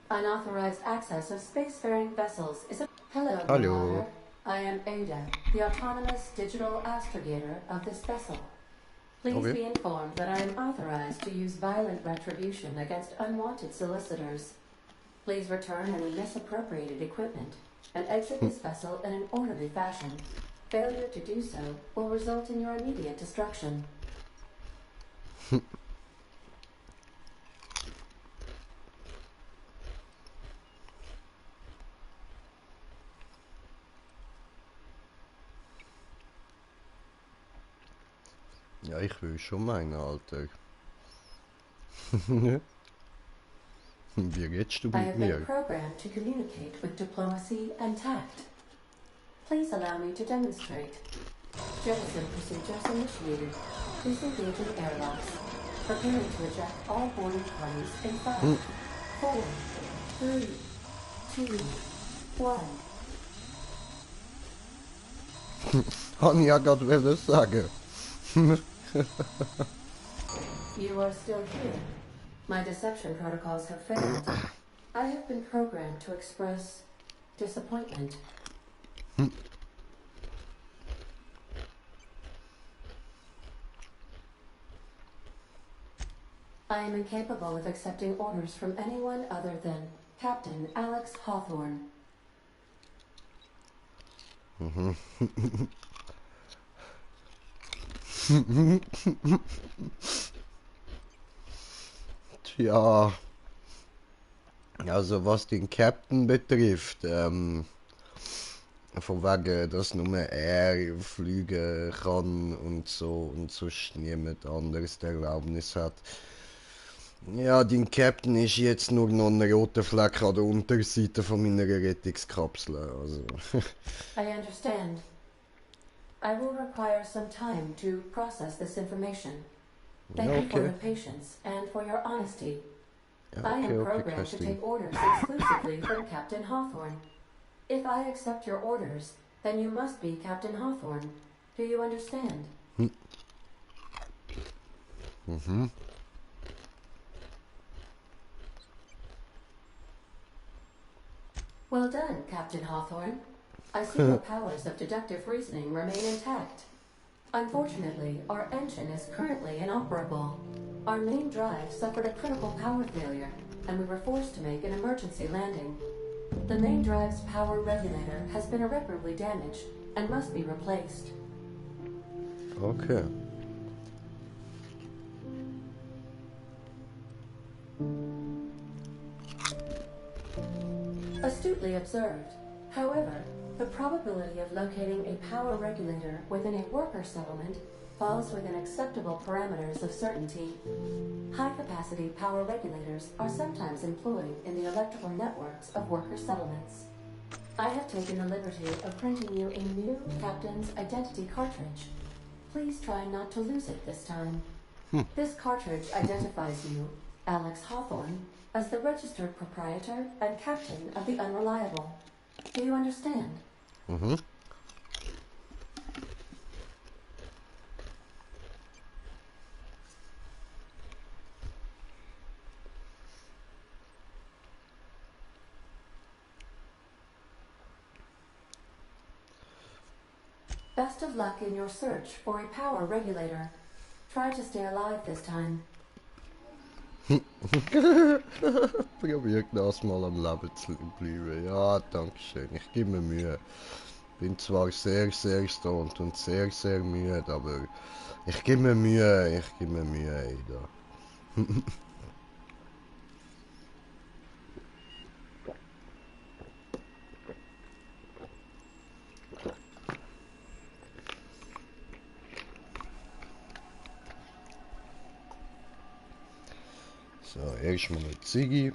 Unauthorized access of spacefaring vessels is a... Hello, Marauder. I am Ada, the autonomous digital astrogator of this vessel. Please be informed that I am authorized to use violent retribution against unwanted solicitors. Please return any misappropriated equipment and exit this vessel in an orderly fashion. Failure to do so will result in your immediate destruction. Ja, ich will schon meinen, Alter. Wie redest du mit mir? I have been programmed to communicate with diplomacy and tact. Please allow me to demonstrate. Jettison procedures initiated. Please engage in airlocks. Preparing to eject all boarding parties in 5, 4, 3, 2, 1. Kann ich ja gerade sagen. You are still here. My deception protocols have failed. I have been programmed to express disappointment. I am incapable of accepting orders from anyone other than Captain Alex Hawthorne. Tja, also was den Captain betrifft, von wegen, dass nur er fliegen kann und sonst niemand anderes die Erlaubnis hat. Ja, dein Captain ist jetzt nur noch ein roter Fleck an der Unterseite von meiner Rettungskapsel. Also. I understand. I will require some time to process this information. Thank you for your patience and for your honesty. I am programmed to take orders exclusively from Captain Hawthorne. If I accept your orders, then you must be Captain Hawthorne. Do you understand? Well done, Captain Hawthorne. I see your powers of deductive reasoning remain intact. Unfortunately, our engine is currently inoperable. Our main drive suffered a critical power failure, and we were forced to make an emergency landing. The main drive's power regulator has been irreparably damaged and must be replaced. Okay. Astutely observed. However, the probability of locating a power regulator within a worker settlement falls within acceptable parameters of certainty. High-capacity power regulators are sometimes employed in the electrical networks of worker settlements. I have taken the liberty of printing you a new captain's identity cartridge. Please try not to lose it this time. This cartridge identifies you, Alex Hawthorne, as the registered proprietor and captain of the Unreliable. Do you understand? Best of luck in your search for a power regulator. Try to stay alive this time. Probier das mal am Leben zu bleiben. Ja, danke schön. Ich gebe mir Mühe. Bin zwar sehr, sehr stoned und sehr, sehr müde, aber ich gebe mir Mühe. Ich gebe mir Mühe, ey, da. So, erstmal eine Ziggy.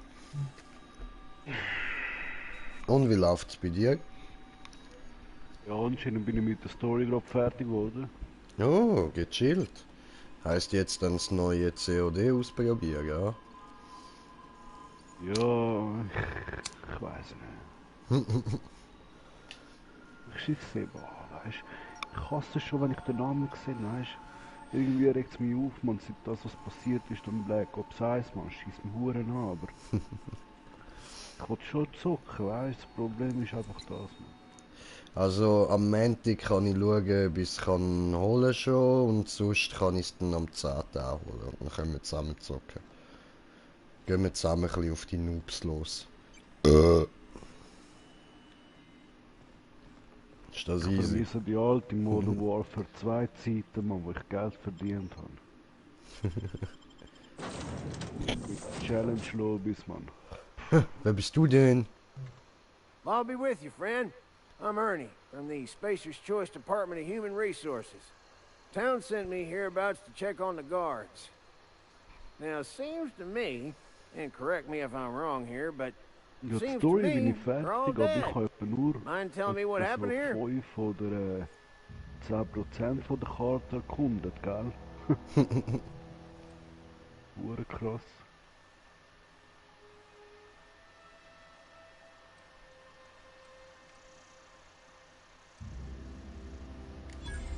Und wie läuft's bei dir? Ja, anscheinend bin ich mit der Story gerade fertig geworden. Oh, gechillt. Heißt jetzt dann das neue COD ausprobieren, ja? Ja, ich weiß nicht. Ich schieße weißt ich hasse es schon, wenn ich den Namen sehe, weißt irgendwie regt es mich auf, man sieht das, was passiert ist, dann Black Ops 1, man schießt mich Huren an, aber ich will schon zocken, weißt das Problem ist einfach das, man. Also am Montag kann ich schauen, ob ich es holen schon und sonst kann ich es dann am 10. auch holen und dann können wir zusammen zocken. Gehen wir zusammen ein bisschen auf die Noobs los. Ist das Ich easy? vermisse die alte Modern Warfare 2 Zeiten, man, wo ich Geld verdient habe. Mit Challenge Lobbys, man. Wer bist du denn? I'll be with you, friend. I'm Ernie, from the Spacer's Choice Department of Human Resources. Town sent me hereabouts to check on the guards. Now, it seems to me, and correct me if I'm wrong here, but Ja, die seems to Story bin me ich they're all fertig, aber ich dead. habe etwa nur Mind telling me what happened here? 5 oder 10% von der Karte erkundet, gell? Hure krass.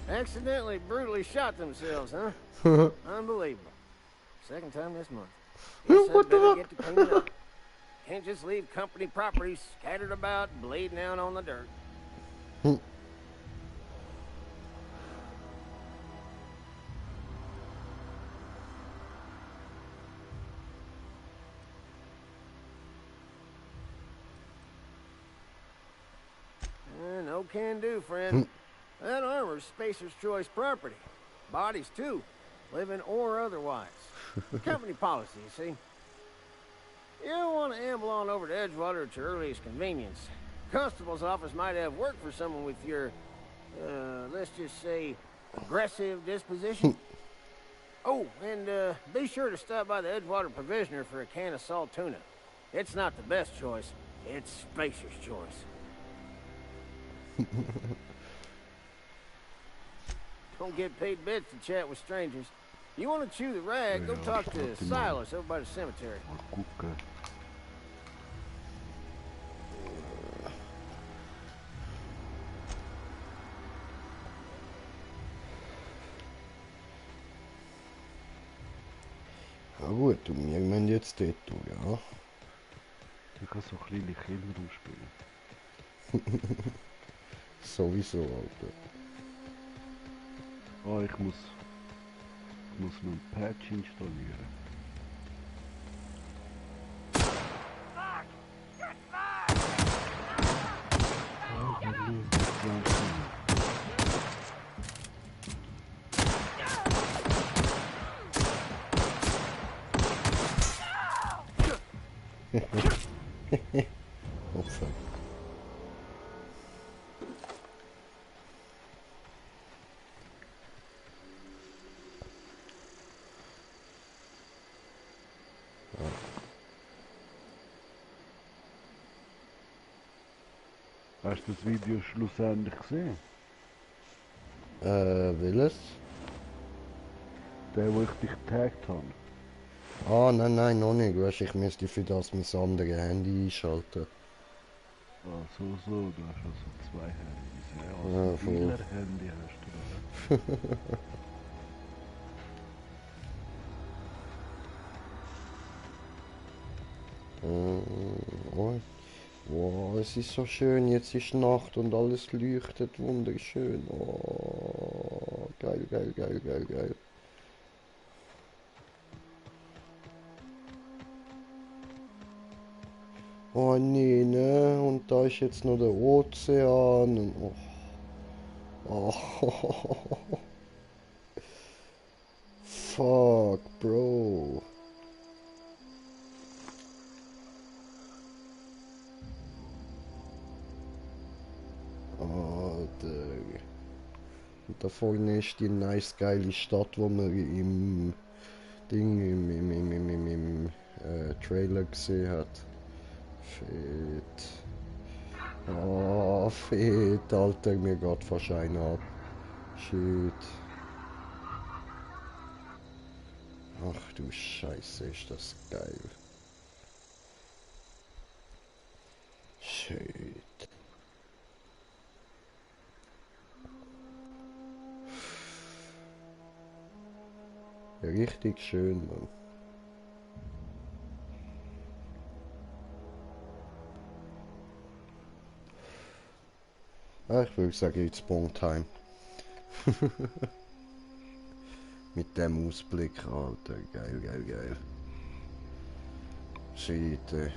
Accidentally, brutally shot themselves, huh? Unbelievable. Second time this month. Guess I'd better get to cleaning up. Can't just leave company property scattered about, bleeding out on the dirt. No can do, friend. That armor's Spacer's Choice property. Bodies, too. Living or otherwise. Company policy, you see. You don't want to amble on over to Edgewater at your earliest convenience. Constable's office might have work for someone with your, let's just say, aggressive disposition. Oh, and be sure to stop by the Edgewater Provisioner for a can of salt tuna. It's not the best choice. It's Spacer's Choice. Don't get paid bits to chat with strangers. You want to chew the rag, go talk to Silas over by the cemetery. Ja gut, und wir müssen jetzt dort, ja. Ich kann so kleine Kinder umspielen. Sowieso, Alter. Oh, ich muss noch ein Patch installieren. Oh fuck. Hast du das Video schlussendlich gesehen? Welches? Der, wo ich dich getaggt habe. Ah, nein, noch nicht. Weißt, ich müsste für das mein anderes Handy einschalten. Ah, so, du hast also 2 Handys. Ja, Ja, also voll. ein Handy hast du da. Oh. Wow, es ist so schön, jetzt ist Nacht und alles leuchtet wunderschön. Oh, geil, geil, geil, geil, geil. Oh nee, ne? Und da ist jetzt noch der Ozean und oh. Oh. Fuck, Bro. Alter. Und da vorne ist die nice geile Stadt, wo man im Ding, im Trailer gesehen hat. Fett. Oh, fett, Alter, mir geht fast einer ab. Shit. Ach du Scheiße, ist das geil. Shit. Richtig schön, Mann. Ich würde sagen, it's Bong Time. Mit dem Ausblick, Alter. Geil, geil, geil. Shit,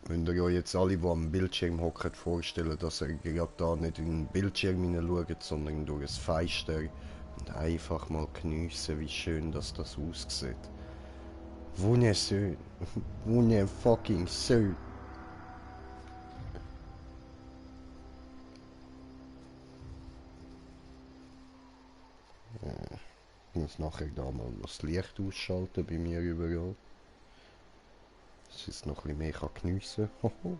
Müsst ihr euch jetzt alle, die am Bildschirm hocken, vorstellen, dass ihr gerade da nicht in den Bildschirm hineinschaut, sondern durch ein Fenster und einfach mal geniessen, wie schön das aussieht. Wunderschön. Wunderfucking schön. Ich muss nachher da mal das Licht ausschalten bei mir überall. Dass ich es noch ein bisschen mehr geniessen kann.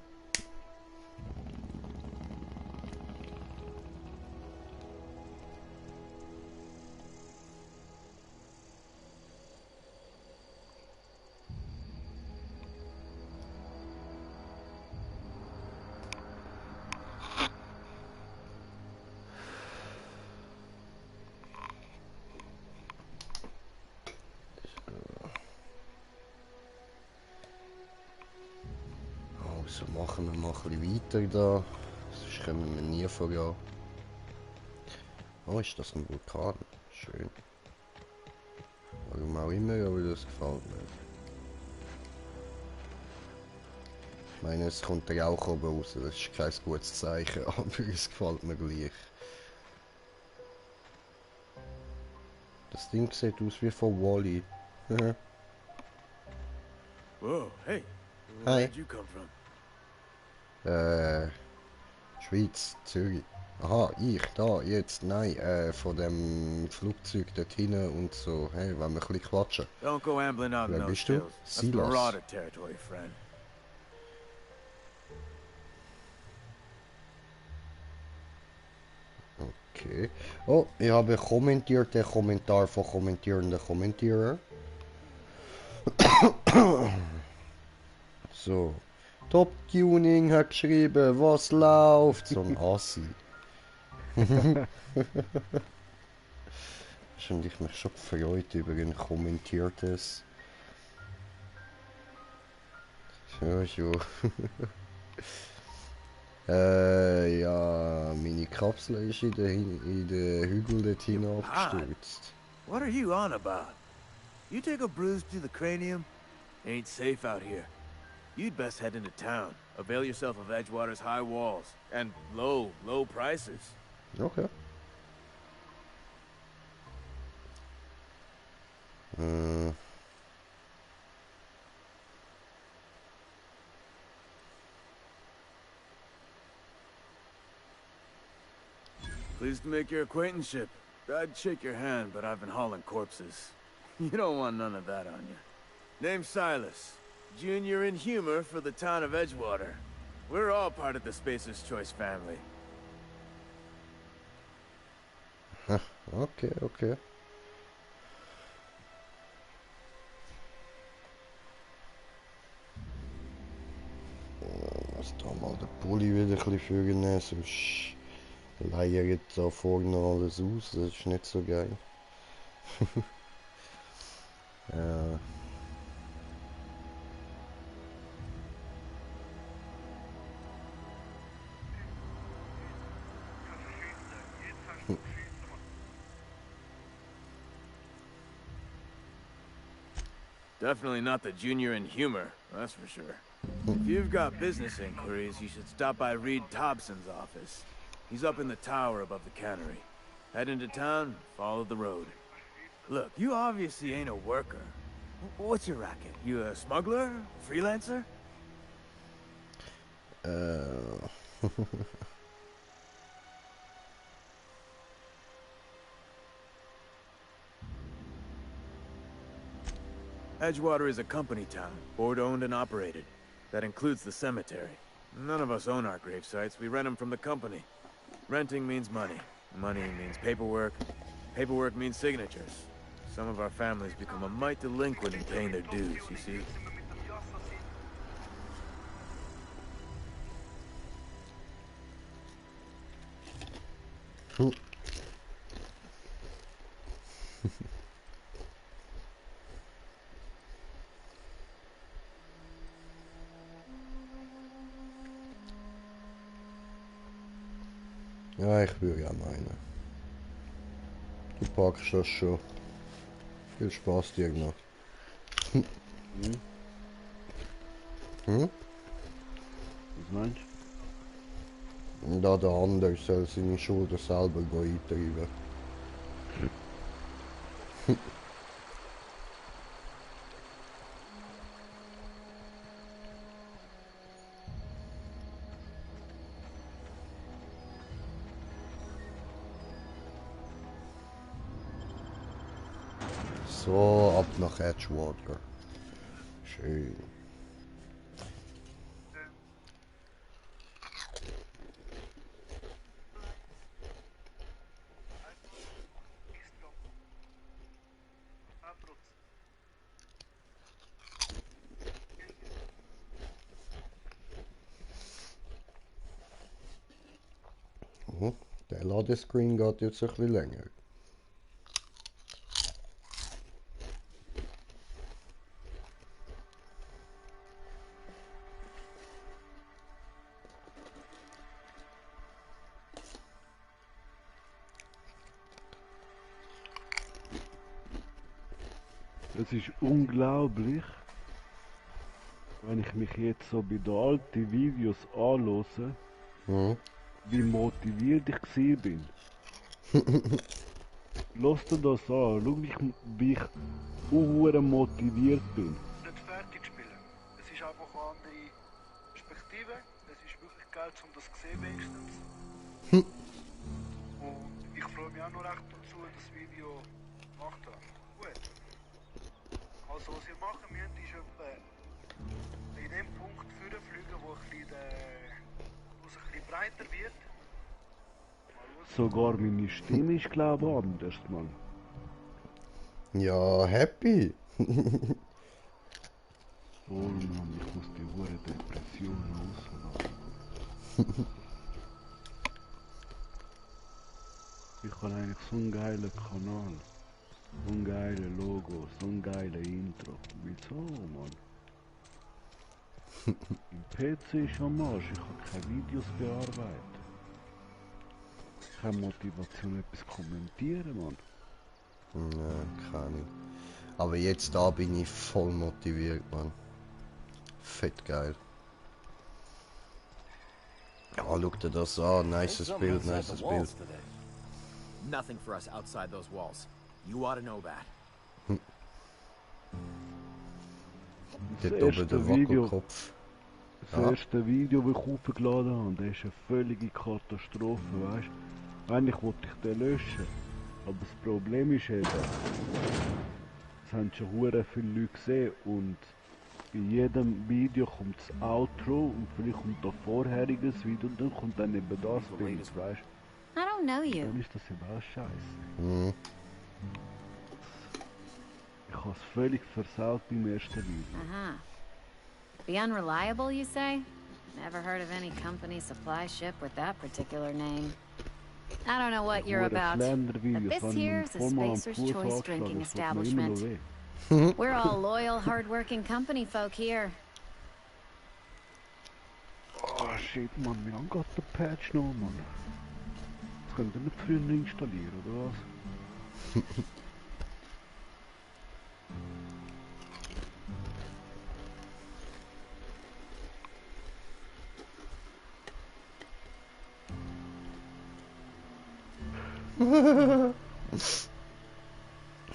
Also machen wir mal ein bisschen weiter da, sonst kommen wir nie voran. Oh, ist das ein Vulkan? Schön. Warum auch immer, aber das gefällt mir. Ich meine, es kommt der Rauch oben raus, das ist kein gutes Zeichen, aber es gefällt mir gleich. Das Ding sieht aus wie von Wall-E. Whoa, hey. Hi. Where'd you come from? Schweiz, Zürich. Aha, ich, da, jetzt, nein, von dem Flugzeug dort hinten und so, hey, wollen wir ein bisschen quatschen? Don't go ambling out in Wer those bist du? hills. That's Silas. Marauder territory, friend. Okay. Oh, ich habe kommentiert den Kommentar von kommentierenden Kommentierer. So. Top Tuning hat geschrieben, was läuft? So ein Assi. Und ich mich schon gefreut über ein kommentiertes. So. Ja, meine Kapsel ist in den Hügel dort hinten abgestürzt. What are you on about? You take a bruise to the cranium? Ain't safe out here. You'd best head into town. Avail yourself of Edgewater's high walls. And low prices. Okay. Pleased to make your acquaintanceship. I'd shake your hand, but I've been hauling corpses. You don't want none of that on you. Name's Silas. Junior in humor for the town of Edgewater. We're all part of the Spacer's Choice family. Okay, okay. Lass da mal den Pulli wieder ein bisschen vornehmen, sonst leiert da vorne alles aus, das ist nicht so geil. Definitely not the junior in humor, that's for sure. If you've got business inquiries, you should stop by Reed Thompson's office. He's up in the tower above the cannery. Head into town, follow the road. Look, you obviously ain't a worker. What's your racket? You a smuggler? Freelancer? Edgewater is a company town, board-owned and operated. That includes the cemetery. None of us own our grave sites. We rent them from the company. Renting means money. Money means paperwork. Paperwork means signatures. Some of our families become a mite delinquent in paying their dues, you see? Ja, ich würde ja meinen. Du packst das schon. Viel Spaß dir noch. Was meinst du? Da der andere soll seine Schulden selber eintreiben. So, ab nach Edgewater. Schön. Der Ladescreen geht jetzt ein bisschen länger. Es ist unglaublich, wenn ich mich jetzt so bei den alten Videos anhöre, wie motiviert ich gewesen bin. Lass dir das an, schau wie ich motiviert bin. Nicht fertig spielen. Es ist einfach eine andere Perspektive. Es ist wirklich geil, um das zu sehen wenigstens. Und ich freue mich auch noch recht dazu, das Video gemacht habe. Gut. Also was wir machen müssen, ist etwa in dem Punkt vorfliegen, wo es ein bisschen breiter wird. Sogar meine Stimme ist glaube ich anders, Mann. Ja, happy. Oh Mann, ich muss die hohe Depression auslassen. Ich habe eigentlich so einen geilen Kanal. So ein geiles Logo, so ein geiles Intro. Wieso, Mann? Im PC ist am Arsch, ich kann keine Videos bearbeiten. Keine Motivation, etwas kommentieren, Mann. Ja, keine. Aber jetzt da bin ich voll motiviert, Mann. Fett geil. Ja, schau dir das an, nices Bild, nices Bild. Nothing for us outside those walls. You ought to know that. Dort oben der Wackelkopf. Das erste Video, das ich hochgeladen habe, das ist eine völlige Katastrophe, weißt du? Eigentlich wollte ich den löschen. Aber das Problem ist eben, es haben schon hure viele Leute gesehen und bei jedem Video kommt das Outro und vielleicht kommt da vorheriges Video und dann kommt dann eben das Bild, weißt du? I don't know you. Dann ist das eben auch scheiße. Ich habe es völlig versaut beim ersten Video. The Unreliable, you say? Never heard of any company supply ship with that particular name. I don't know what you're about, but this here's a Spacer's Choice drinking establishment. We're all loyal, hard-working company folk here. Oh shit, man, wie lange geht der Patch noch, man? könnt ihr nicht früher installieren, oder was?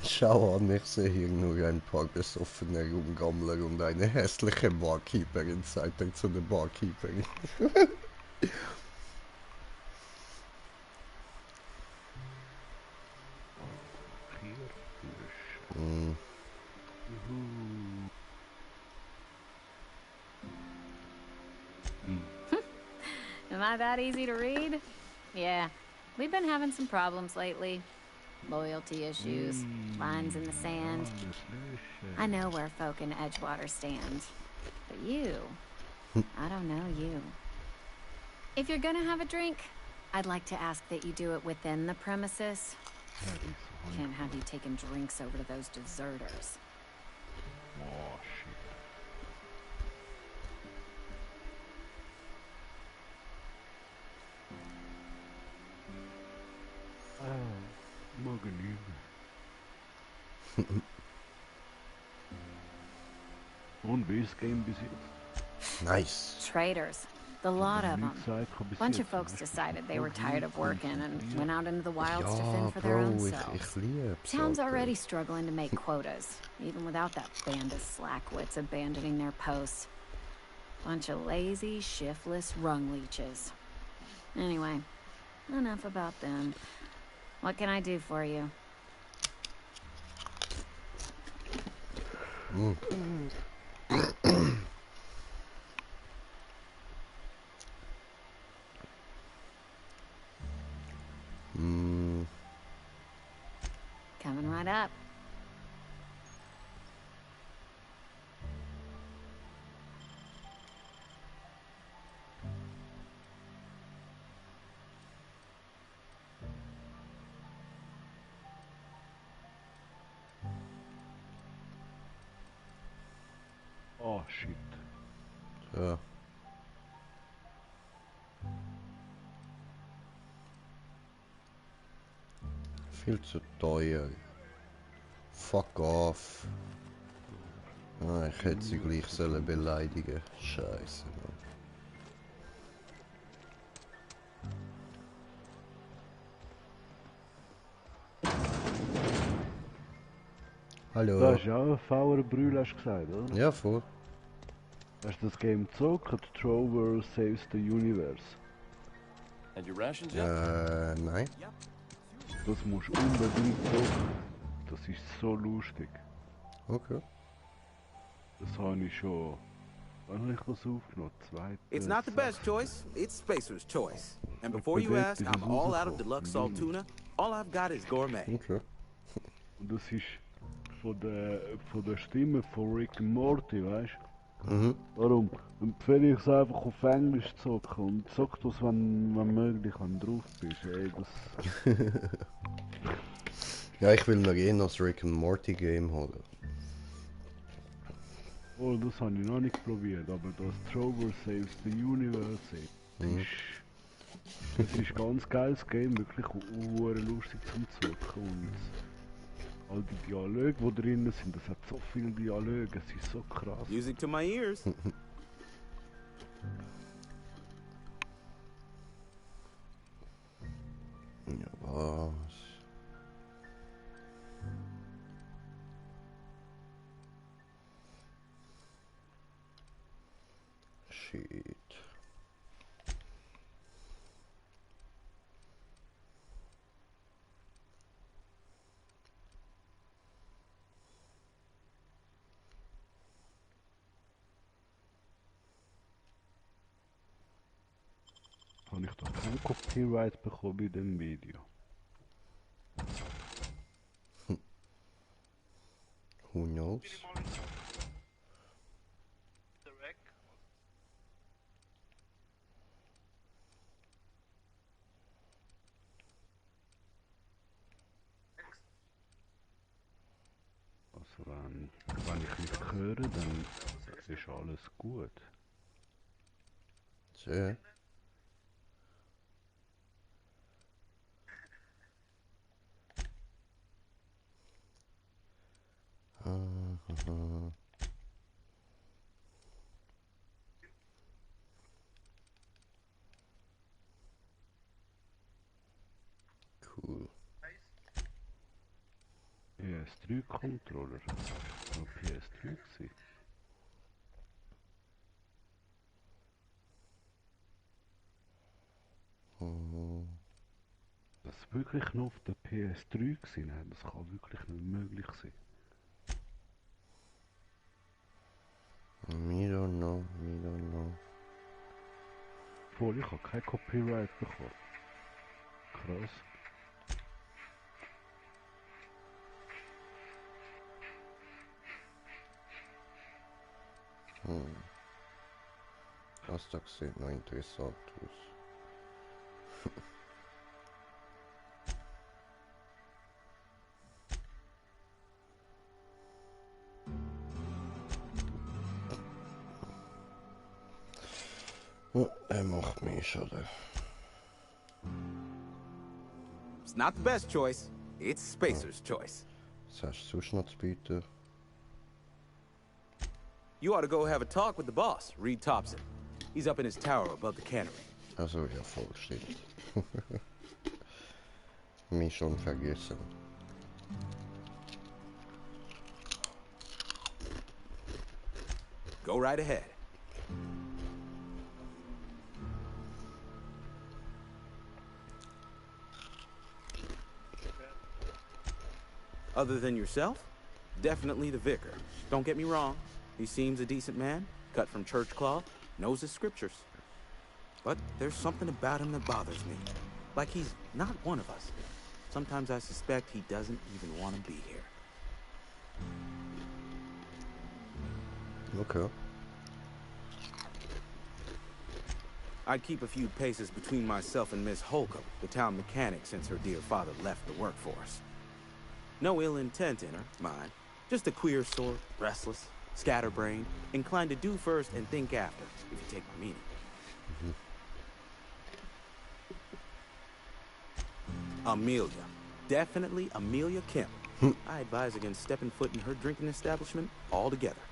Schau an, ich sehe hier nur ein paar besoffene Rumgammler und eine hässliche Barkeeperin, sagt er zu der Barkeeperin. Am I that easy to read? Yeah, we've been having some problems lately. Loyalty issues, lines in the sand. I know where folk in Edgewater stand. But you, I don't know you. If you're gonna have a drink, I'd like to ask that you do it within the premises. Can't have you taking drinks over to those deserters. Oh, shit. Morgen Und wie ist das Game bis jetzt? Nice. Traders. The lot of them. Bunch of folks decided they were tired of working and went out into the wilds to fend for their own selves. Town's already struggling to make quotas, even without that band of slackwits abandoning their posts. Bunch of lazy, shiftless rung leeches. Anyway, enough about them. What can I do for you? Coming right up. Oh shit. Ja. Viel zu teuer. Fuck off. Ah, ich hätte sie gleich sollen beleidigen. Scheiße, Mann. Hallo. Das ist ja auch ein fauler Brühl, hast du gesagt, oder? Ja, voll. Hast du das Game gezockt? Trover Saves the Universe. And your rations yet? Nein. Das musst du unbedingt zocken. Das ist so lustig. Okay. Das habe ich schon... Wann habe ich das aufgenommen? It's not the best choice, it's Spacer's choice. And before you ask, I'm all out of deluxe salt tuna. All I've got is gourmet. Okay. Und das ist von der Stimme von Rick and Morty, weißt du? Mhm. Darum empfehle ich es einfach auf Englisch zu zocken und zock das, wenn möglich, wenn du drauf bist. Ey, das... Ja, ich will mir eh noch das Rick and Morty Game holen. Oh, das habe ich noch nicht probiert, aber das Trover Saves the Universe, das ist ganz geiles Game, wirklich lustig zum Zocken und all die Dialoge, die drin sind, das hat so viele Dialoge, es ist so krass. Music to my ears. Ja, was? Shit. Habe ich doch kein Copyright bekommen bei dem Video. Who knows? Also wenn ich nicht höre, dann ist alles gut. Sehr. Mhm. Cool. PS3-Controller. War PS3 gewesen? Mhm. Das wirklich noch auf der PS3 gewesen? Nein, das kann wirklich nicht möglich sein. Me don't know, me don't know. Voll, ich habe kein Copyright bekommen. Krass. Das da sieht noch interessant aus. Er macht mich, oder? It's not the best choice. It's Spacer's choice. Was hast du sonst noch zu bieten? You ought to go have a talk with the boss, Reed Thompson. He's up in his tower above the cannery. Also, ja, voll stimmt. Mich schon vergessen. Go right ahead. Other than yourself? Definitely the vicar. Don't get me wrong. He seems a decent man, cut from church cloth, knows his scriptures. But there's something about him that bothers me. Like he's not one of us. Sometimes I suspect he doesn't even want to be here. Okay. I'd keep a few paces between myself and Miss Holcomb, the town mechanic, since her dear father left the workforce. No ill intent in her, mind. Just a queer sort, restless, scatterbrained, inclined to do first and think after, if you take my meaning. Amelia. Definitely Amelia Kemp. I advise against stepping foot in her drinking establishment altogether.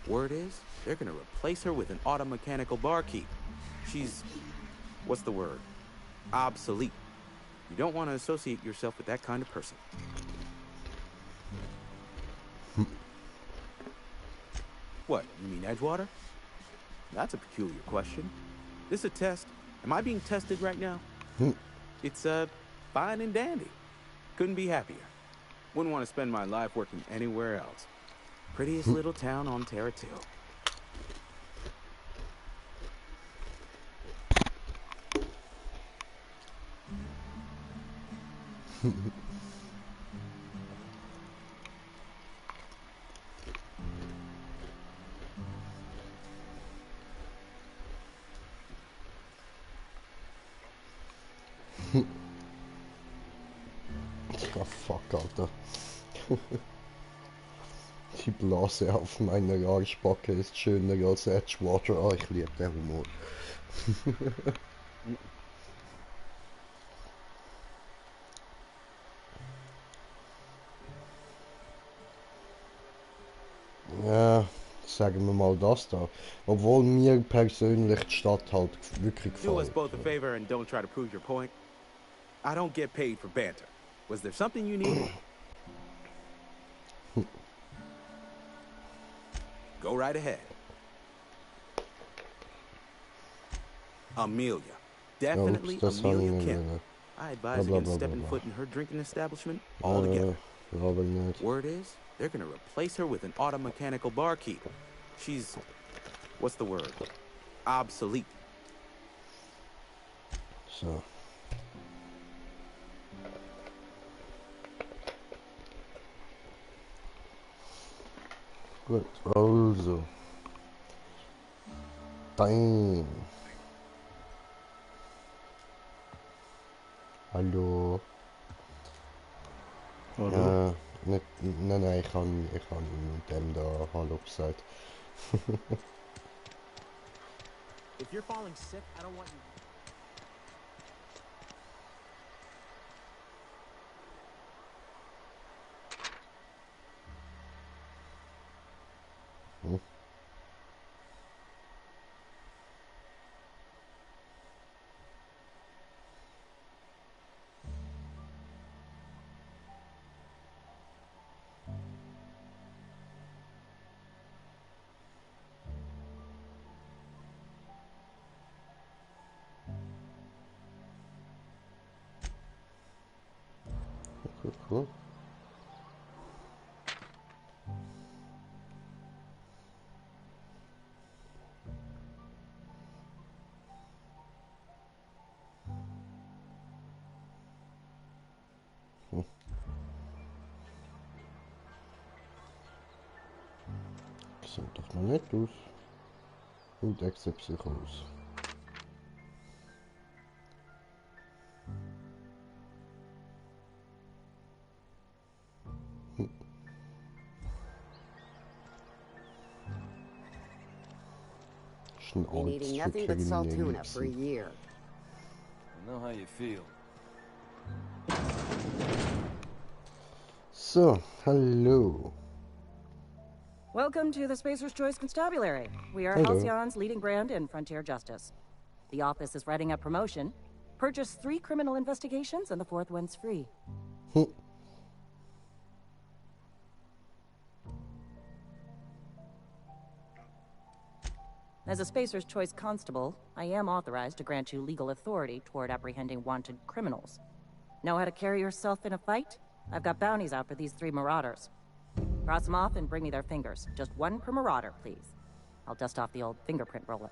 Word is, they're gonna replace her with an auto-mechanical barkeep. She's... what's the word? Obsolete. You don't want to associate yourself with that kind of person. What, you mean Edgewater? That's a peculiar question. This a test? Am I being tested right now? It's, fine and dandy. Couldn't be happier. Wouldn't want to spend my life working anywhere else. Prettiest little town on Terra 2. Oh fuck, Alter. Die Blase auf meiner Arschbacke ist schöner als Edgewater. Oh, ich liebe den Humor. Ja, sagen wir mal das da. Obwohl mir persönlich die Stadt halt wirklich Do us gefällt. both a favor and don't try to prove your point. I don't get paid for banter. Was there something you needed? Go right ahead. Amelia. Definitely das Amelia haben wir Kemp. wieder. I advise Blah, blah, against blah, stepping blah, foot in her drinking establishment altogether. Aber nicht. Word is, they're gonna replace her with an auto-mechanical barkeep. She's... what's the word? Obsolete. So. Gut, also. Bam. Hallo. Hallo. Nicht, nein, ich kann dem da Hallo gesagt. If you're falling sick, I don't want you. Hm? Sieht doch noch nicht aus. Und Exzeption. Been eating nothing but salt tuna for a year. I know how you feel. So, hello. Welcome to the Spacer's Choice Constabulary. We are Hello. Halcyon's leading brand in frontier justice. The office is writing a promotion. Purchase 3 criminal investigations and the 4th one's free. As a Spacer's Choice constable, I am authorized to grant you legal authority toward apprehending wanted criminals. Know how to carry yourself in a fight? I've got bounties out for these 3 marauders. Cross them off and bring me their fingers. Just 1 per marauder, please. I'll dust off the old fingerprint roller.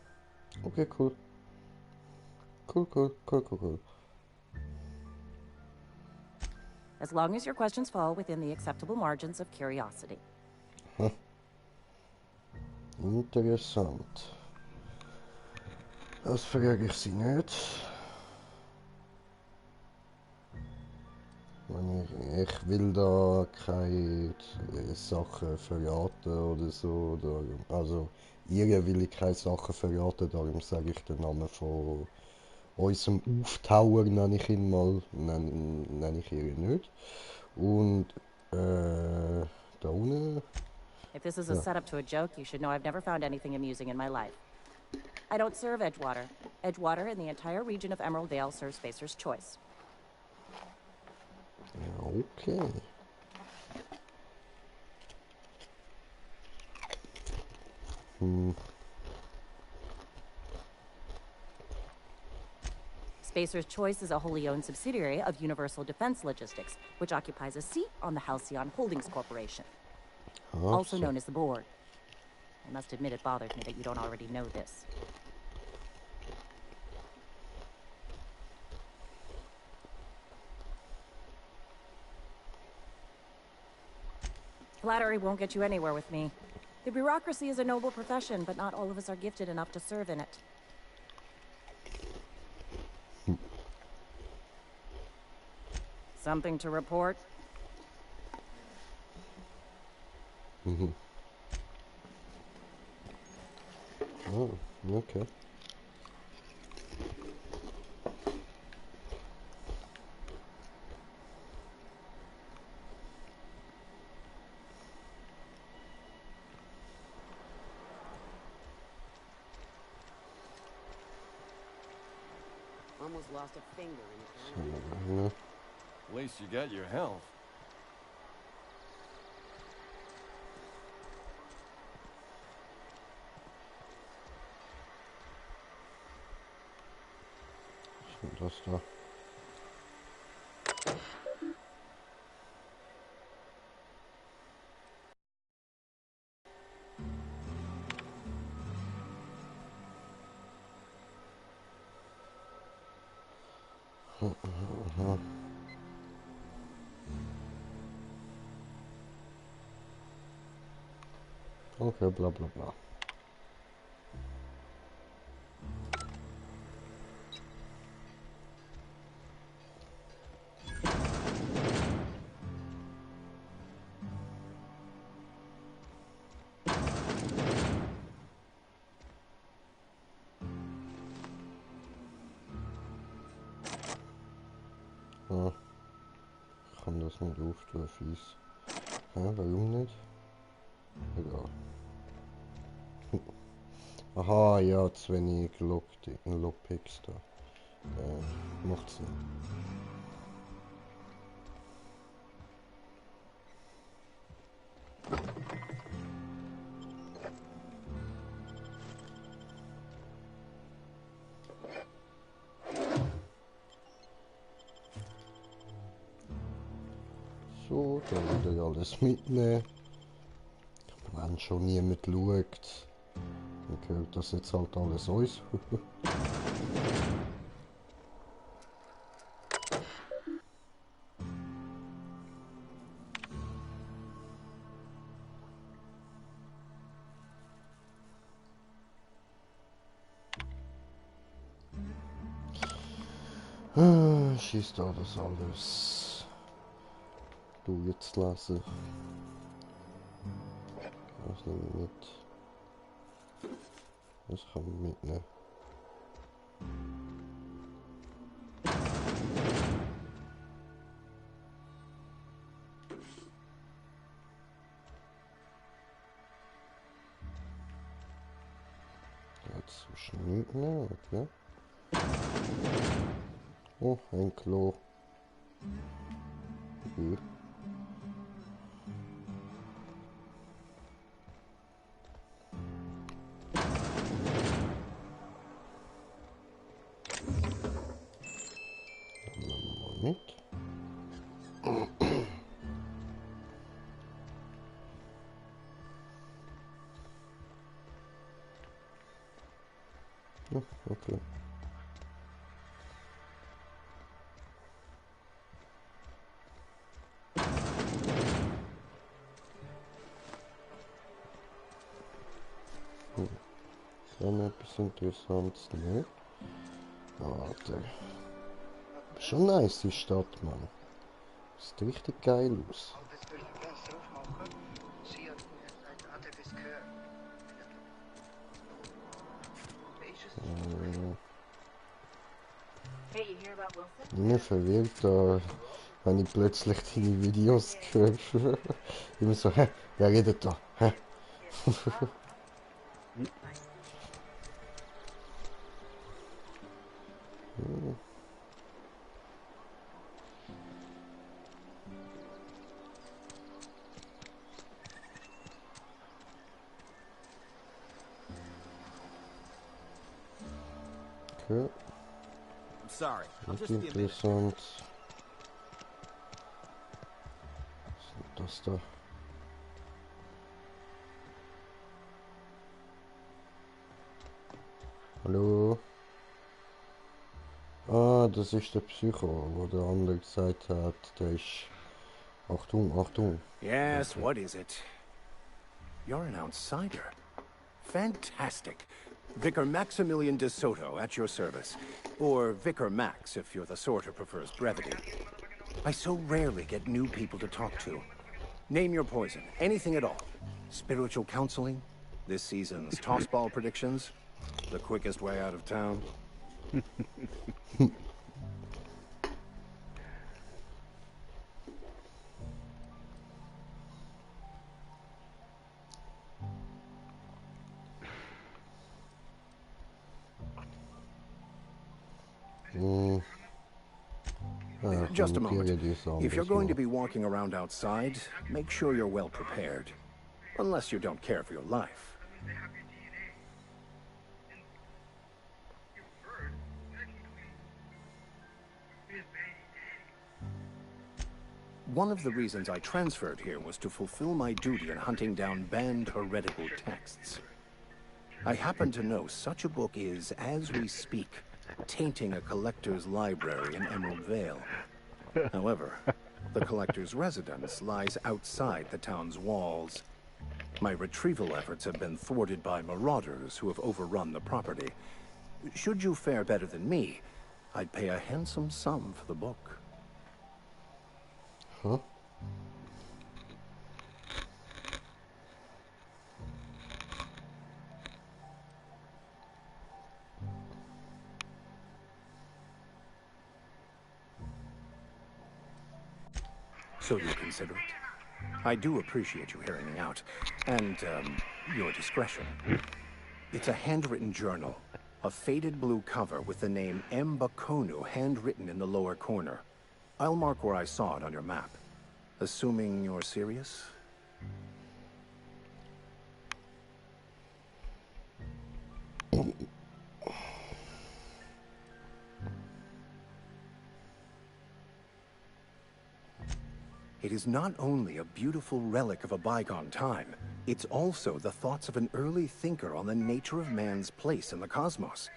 Okay, cool. Cool. As long as your questions fall within the acceptable margins of curiosity. Huh. Interessant. Das frage ich sie nicht. Ich will da keine Sachen verraten oder so. Also, ihr will ich keine Sachen verraten, darum sage ich den Namen von unserem Auftauer, nenne ich ihn mal, nenne ich ihn nicht. Und da unten... If this is a setup to a joke, you should know I've never found anything amusing in my life. I don't serve Edgewater. Edgewater and the entire region of Emerald Vale serves Spacer's Choice. Okay. Spacer's Choice is a wholly owned subsidiary of Universal Defense Logistics, which occupies a seat on the Halcyon Holdings Corporation, also known as the board. I must admit it bothers me that you don't already know this. Flattery won't get you anywhere with me. The bureaucracy is a noble profession, but not all of us are gifted enough to serve in it. Something to report? Oh, okay. Almost lost a finger in the At least you got your health. Das da. Okay, bla bla bla. Ah, ich kann das nicht auftun, fies. Hä, warum nicht? Egal. Aha, ja, zu wenig Lockpicks da. Macht's nicht. Da wieder alles mitnehmen. Wenn schon niemand schaut, dann gehört das jetzt halt alles uns. Schießt da das alles. Du jetzt lassen. Das nehme ich mit. Das kann man mitnehmen. Jetzt so schnell mitnehmen, okay. Oh, ein Klo. Okay. Mit. Oh, okay. Dann etwas Interessantes, ne? Warte. Schon nice die Stadt, Mann. Sieht richtig geil aus. Immer verwirrt, wenn ich plötzlich deine Videos höre. Immer so, hä, wer redet da? Hä? Okay. Sorry. Nicht interessant. Was ist das da? Hallo? Ah, das ist der Psycho, wo der andere gesagt hat, der ist... Achtung, Achtung. Yes, what is it? You're an outsider. Fantastic. Vicar Maximilian de Soto at your service. Or Vicar Max if you're the sort who prefers brevity. I so rarely get new people to talk to. Name your poison, anything at all. Spiritual counseling? This season's tossball predictions? The quickest way out of town? Just a moment. If you're going to be walking around outside, make sure you're well prepared. Unless you don't care for your life. One of the reasons I transferred here was to fulfill my duty in hunting down banned heretical texts. I happen to know such a book is, as we speak, tainting a collector's library in Emerald Vale. However, the collector's residence lies outside the town's walls. My retrieval efforts have been thwarted by marauders who have overrun the property. Should you fare better than me, I'd pay a handsome sum for the book. Huh? So you consider it? I do appreciate you hearing me out, and, your discretion. It's a handwritten journal, a faded blue cover with the name M. Bakonu handwritten in the lower corner. I'll mark where I saw it on your map. Assuming you're serious? It is not only a beautiful relic of a bygone time, it's also the thoughts of an early thinker on the nature of man's place in the cosmos.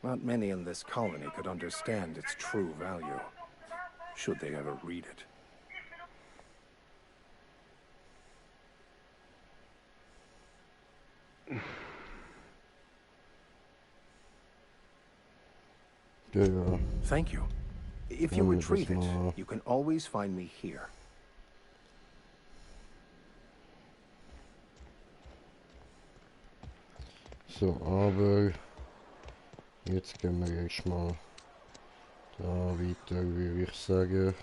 Not many in this colony could understand its true value, should they ever read it. Thank you. If you retrieve it, you can always find me here. So, aber jetzt gehen wir erstmal da weiter, würde ich sagen.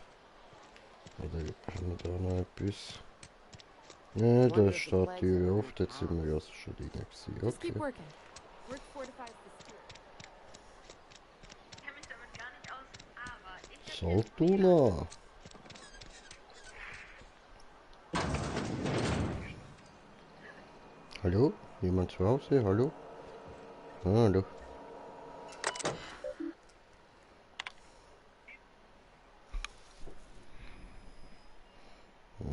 Oder haben wir da noch etwas? Ja, da steht die Tür auf, jetzt sind wir ja schon drin gewesen. Okay. Saltuna! Hallo? Jemand zu Hause? Hallo? Hallo? Ja.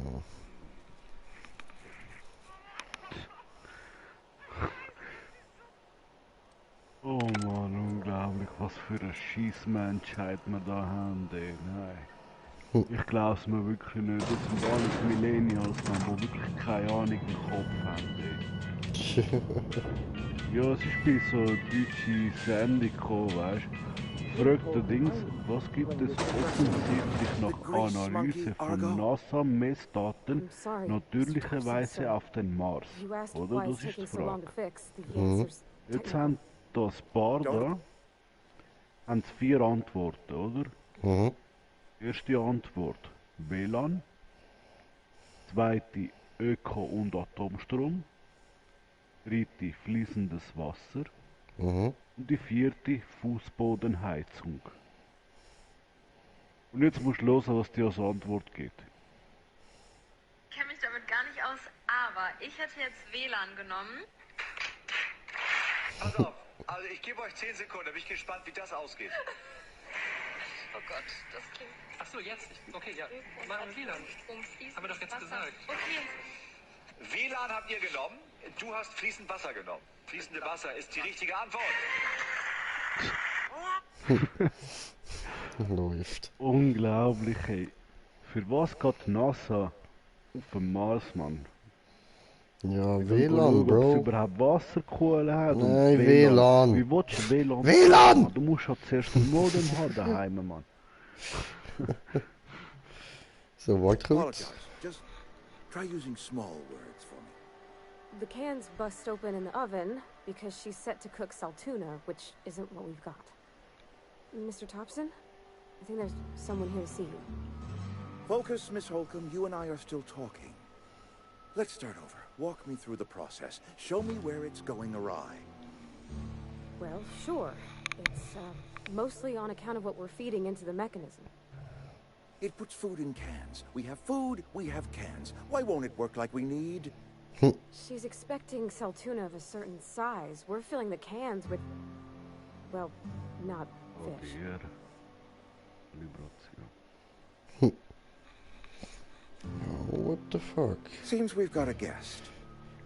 Oh Mann, unglaublich, was für eine Scheissmenschheit wir da haben, ey. Nein. Ich glaube es mir wirklich nicht. Das sind alles Millennials, die wirklich keine Ahnung im Kopf haben, ey. Ja, es ist bei so deutsche Sendung gekommen, weißt du. Fragt der Dings, was gibt es offensichtlich nach Analyse von NASA-Messdaten natürlicherweise auf den Mars? Oder? Das ist die Frage. Jetzt haben das Paar da haben 4 Antworten, oder? Erste Antwort WLAN, zweite Öko- und Atomstrom, dritte fließendes Wasser und die vierte Fußbodenheizung. Und jetzt musst du hören, was dir als Antwort gibt. Ich kenne mich damit gar nicht aus, aber ich hätte jetzt WLAN genommen. Pass auf, also ich gebe euch 10 Sekunden, da bin ich gespannt, wie das ausgeht. Oh Gott, das klingt... Ach so, jetzt? Okay, ja. Machen wir WLAN. Haben wir doch jetzt gesagt. Okay. WLAN habt ihr genommen, du hast fließend Wasser genommen. Fließende Wasser ist die richtige Antwort. Läuft. Unglaublich, ey. Für was geht NASA auf dem Mars, Mann? Ja, WLAN, Bro. Ob es überhaupt Wasserkohle hat. Nein, WLAN. Wie willst du WLAN? WLAN! Du musst halt zuerst ein Modem haben daheim, Mann. So, what comes? Just try using small words for me. The cans bust open in the oven because she's set to cook saltuna, which isn't what we've got. Mr. Thompson? I think there's someone here to see you. Focus, Miss Holcomb. You and I are still talking. Let's start over. Walk me through the process. Show me where it's going awry. Well, sure. It's mostly on account of what we're feeding into the mechanism. It puts food in cans. We have food, we have cans. Why won't it work like we need? She's expecting saltuna of a certain size. We're filling the cans with, well, not fish. Oh, what the fuck? Seems we've got a guest.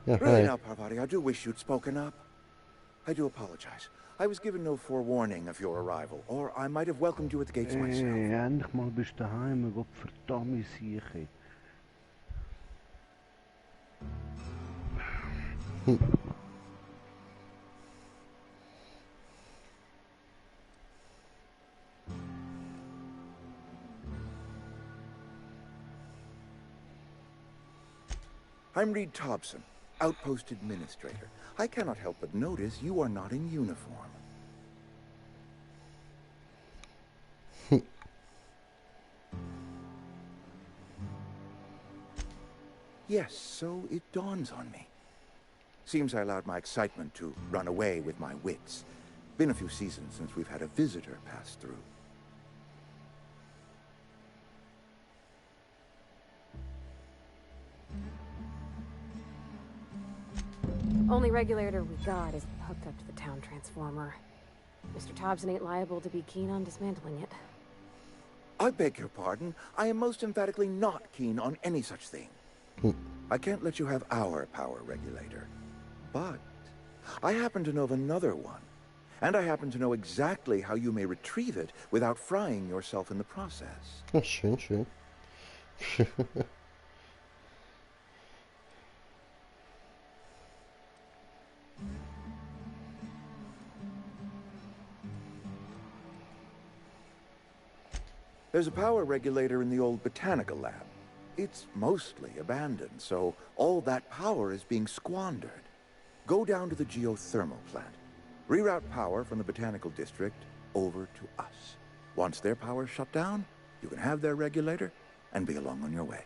Yeah, really hi. now, Parvati, I do wish you'd spoken up. I do apologize. I was given no forewarning of your arrival, or I might have welcomed you at the gates myself. Endlich mal bist du daheim, Gott verdammt sicher. I'm Reed Thompson, Outpost Administrator. I cannot help but notice you are not in uniform. Yes, so it dawns on me. Seems I allowed my excitement to run away with my wits. Been a few seasons since we've had a visitor pass through. Only regulator we got is hooked up to the town transformer. Mr. Thompson ain't liable to be keen on dismantling it. I beg your pardon. I am most emphatically not keen on any such thing. I can't let you have our power regulator. But I happen to know of another one. And I happen to know exactly how you may retrieve it without frying yourself in the process. Schön, schön. There's a power regulator in the old botanical lab. It's mostly abandoned, so all that power is being squandered. Go down to the geothermal plant. Reroute power from the botanical district over to us. Once their power's shut down, you can have their regulator and be along on your way.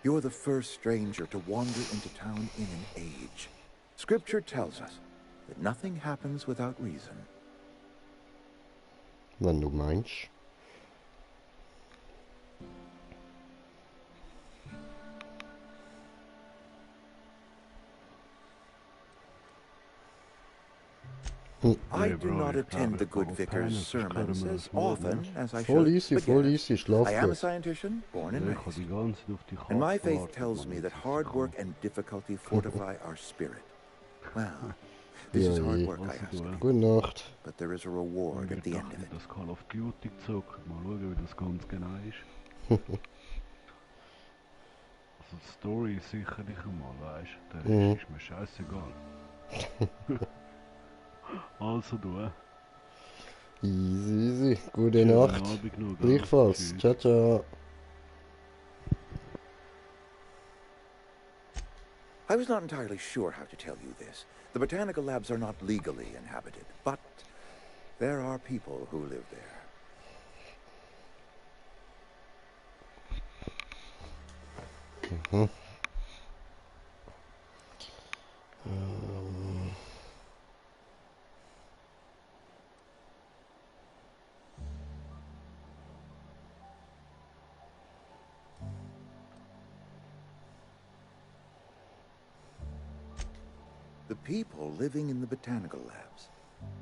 You're the first stranger to wander into town in an age. Scripture tells us that nothing happens without reason. Wenn du meinst. I do not attend the good vicar's sermons as often as I Voll should. easy, voll easy, schlaf I am a gut. scientician, born and raised. And my faith tells me that hard work and difficulty fortify our spirit. Well, this is hard work, I ask. Gute Nacht. But there is a reward at the end of it. Das Call of Duty gezockt. Mal schauen, wie das ganz genau ist. Also die Story ist sicherlich einmal, weißt du? Der ist mir scheißegal. Also du. Easy, easy. Gute Nacht. Gleichfalls. Ciao, ciao. I was not entirely sure how to tell you this. The botanical labs are not legally inhabited, but there are people who live there. The people living in the botanical labs,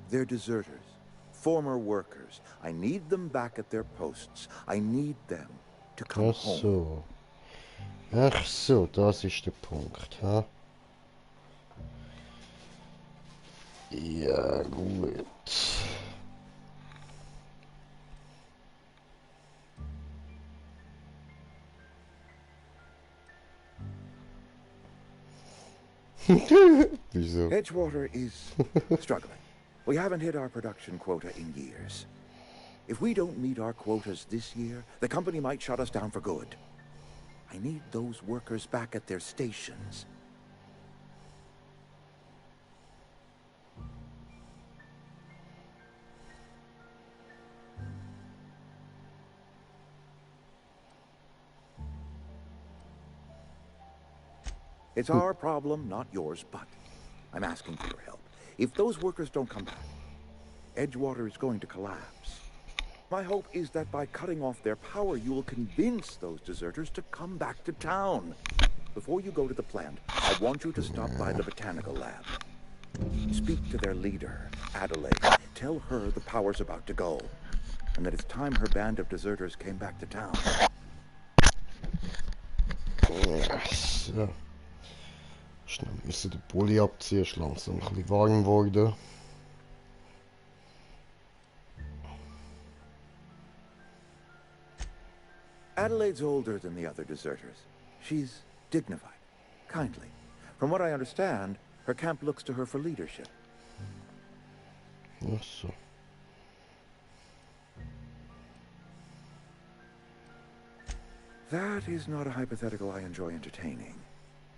they're deserters, former workers. I need them back at their posts. I need them to come home. Ach so, das ist der Punkt, ha? Ja, gut. Wieso? Edgewater is struggling. We haven't hit our production quota in years. If we don't meet our quotas this year, the company might shut us down for good. I need those workers back at their stations. It's our problem, not yours, but I'm asking for your help. If those workers don't come back, Edgewater is going to collapse. My hope is that by cutting off their power, you will convince those deserters to come back to town. Before you go to the plant, I want you to stop by the botanical lab. Speak to their leader, Adelaide. Tell her the power's about to go, and that it's time her band of deserters came back to town. So. Schnell müssen den Pulli abziehen, ist langsam ein bisschen warm geworden. Adelaide's older than the other deserters. She's dignified, kindly. From what I understand, her camp looks to her for leadership. Ach so. That is not a hypothetical I enjoy entertaining.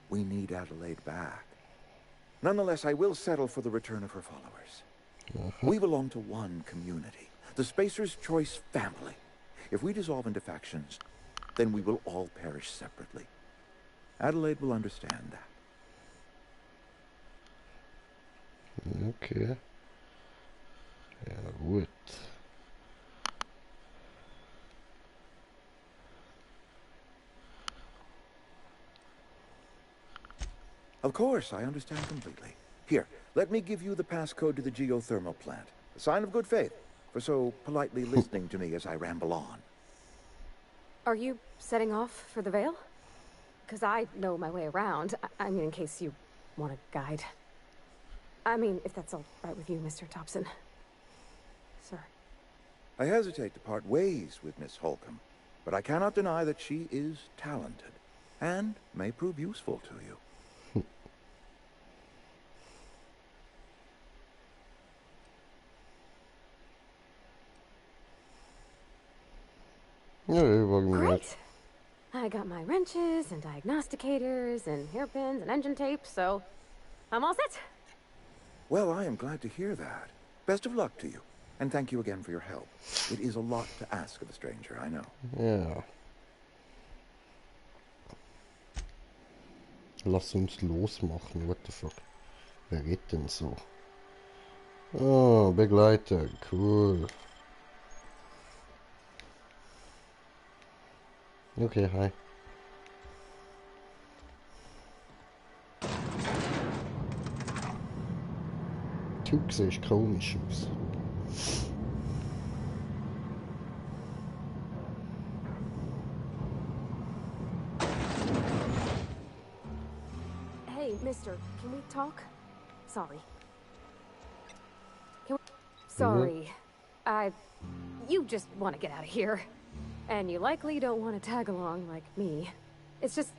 We need Adelaide back. Nonetheless, I will settle for the return of her followers. We belong to one community, the Spacer's Choice family. If we dissolve into factions, then we will all perish separately. Adelaide will understand that. Okay. Ja, gut. Of course, I understand completely. Here, let me give you the passcode to the geothermal plant. A sign of good faith for so politely listening to me as I ramble on. Are you setting off for the Vale? Because I know my way around. I mean, in case you want a guide. I mean, if that's all right with you, Mr. Thompson. Sir. I hesitate to part ways with Miss Holcomb, but I cannot deny that she is talented and may prove useful to you. Great! I got my wrenches and diagnosticators and hairpins and engine tape, so I'm all set. Well, I am glad to hear that. Best of luck to you, and thank you again for your help. It is a lot to ask of a stranger, I know. Ja. Lass uns losmachen, what the fuck. Wer geht denn so? Oh, Begleiter, cool. Okay, hi. Du siehst komisch aus. Hey, mister, can we talk? Sorry. Sorry. You just want to get out of here. And you likely don't want to tag along like me. It's just,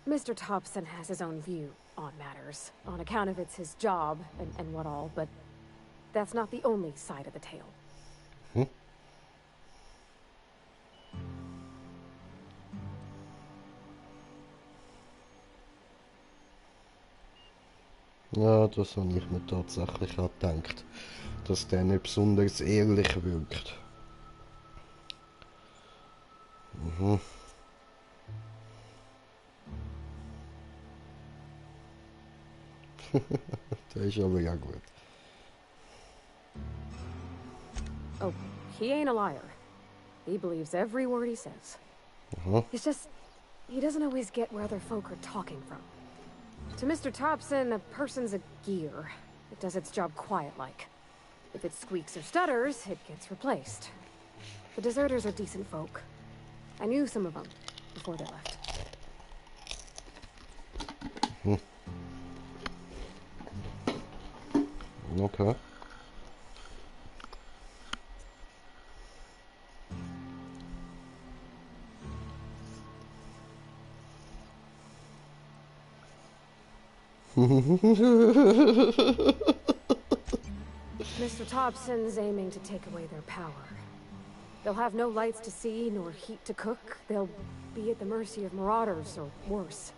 Mr. Thompson has his own view on matters, on account of it's his job and what all, but that's not the only side of the tale. Ja, das habe ich mir tatsächlich auch gedacht, dass der nicht besonders ehrlich wirkt. Der ist aber ja gut. Oh, he ain't a liar. He believes every word he says. It's just, he doesn't always get where other folk are talking from. To Mr. Thompson, a person's a gear. It does its job quiet-like. If it squeaks or stutters, it gets replaced. The deserters are decent folk. I knew some of them before they left. Okay. Mr. Thompson's aiming to take away their power. They'll have no lights to see, nor heat to cook. They'll be at the mercy of marauders, or worse.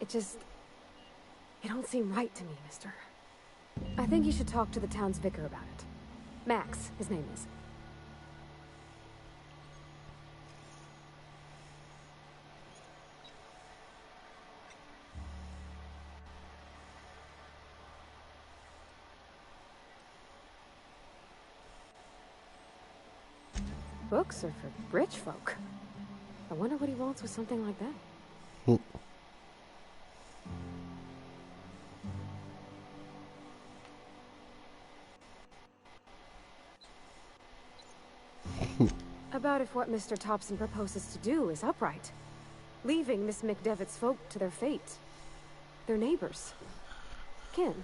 It don't seem right to me, mister. I think you should talk to the town's vicar about it. Max, his name is. Books are for rich folk. I wonder what he wants with something like that. About if what Mr. Thompson proposes to do is upright. Leaving Miss McDevitt's folk to their fate. They're neighbors. Kin.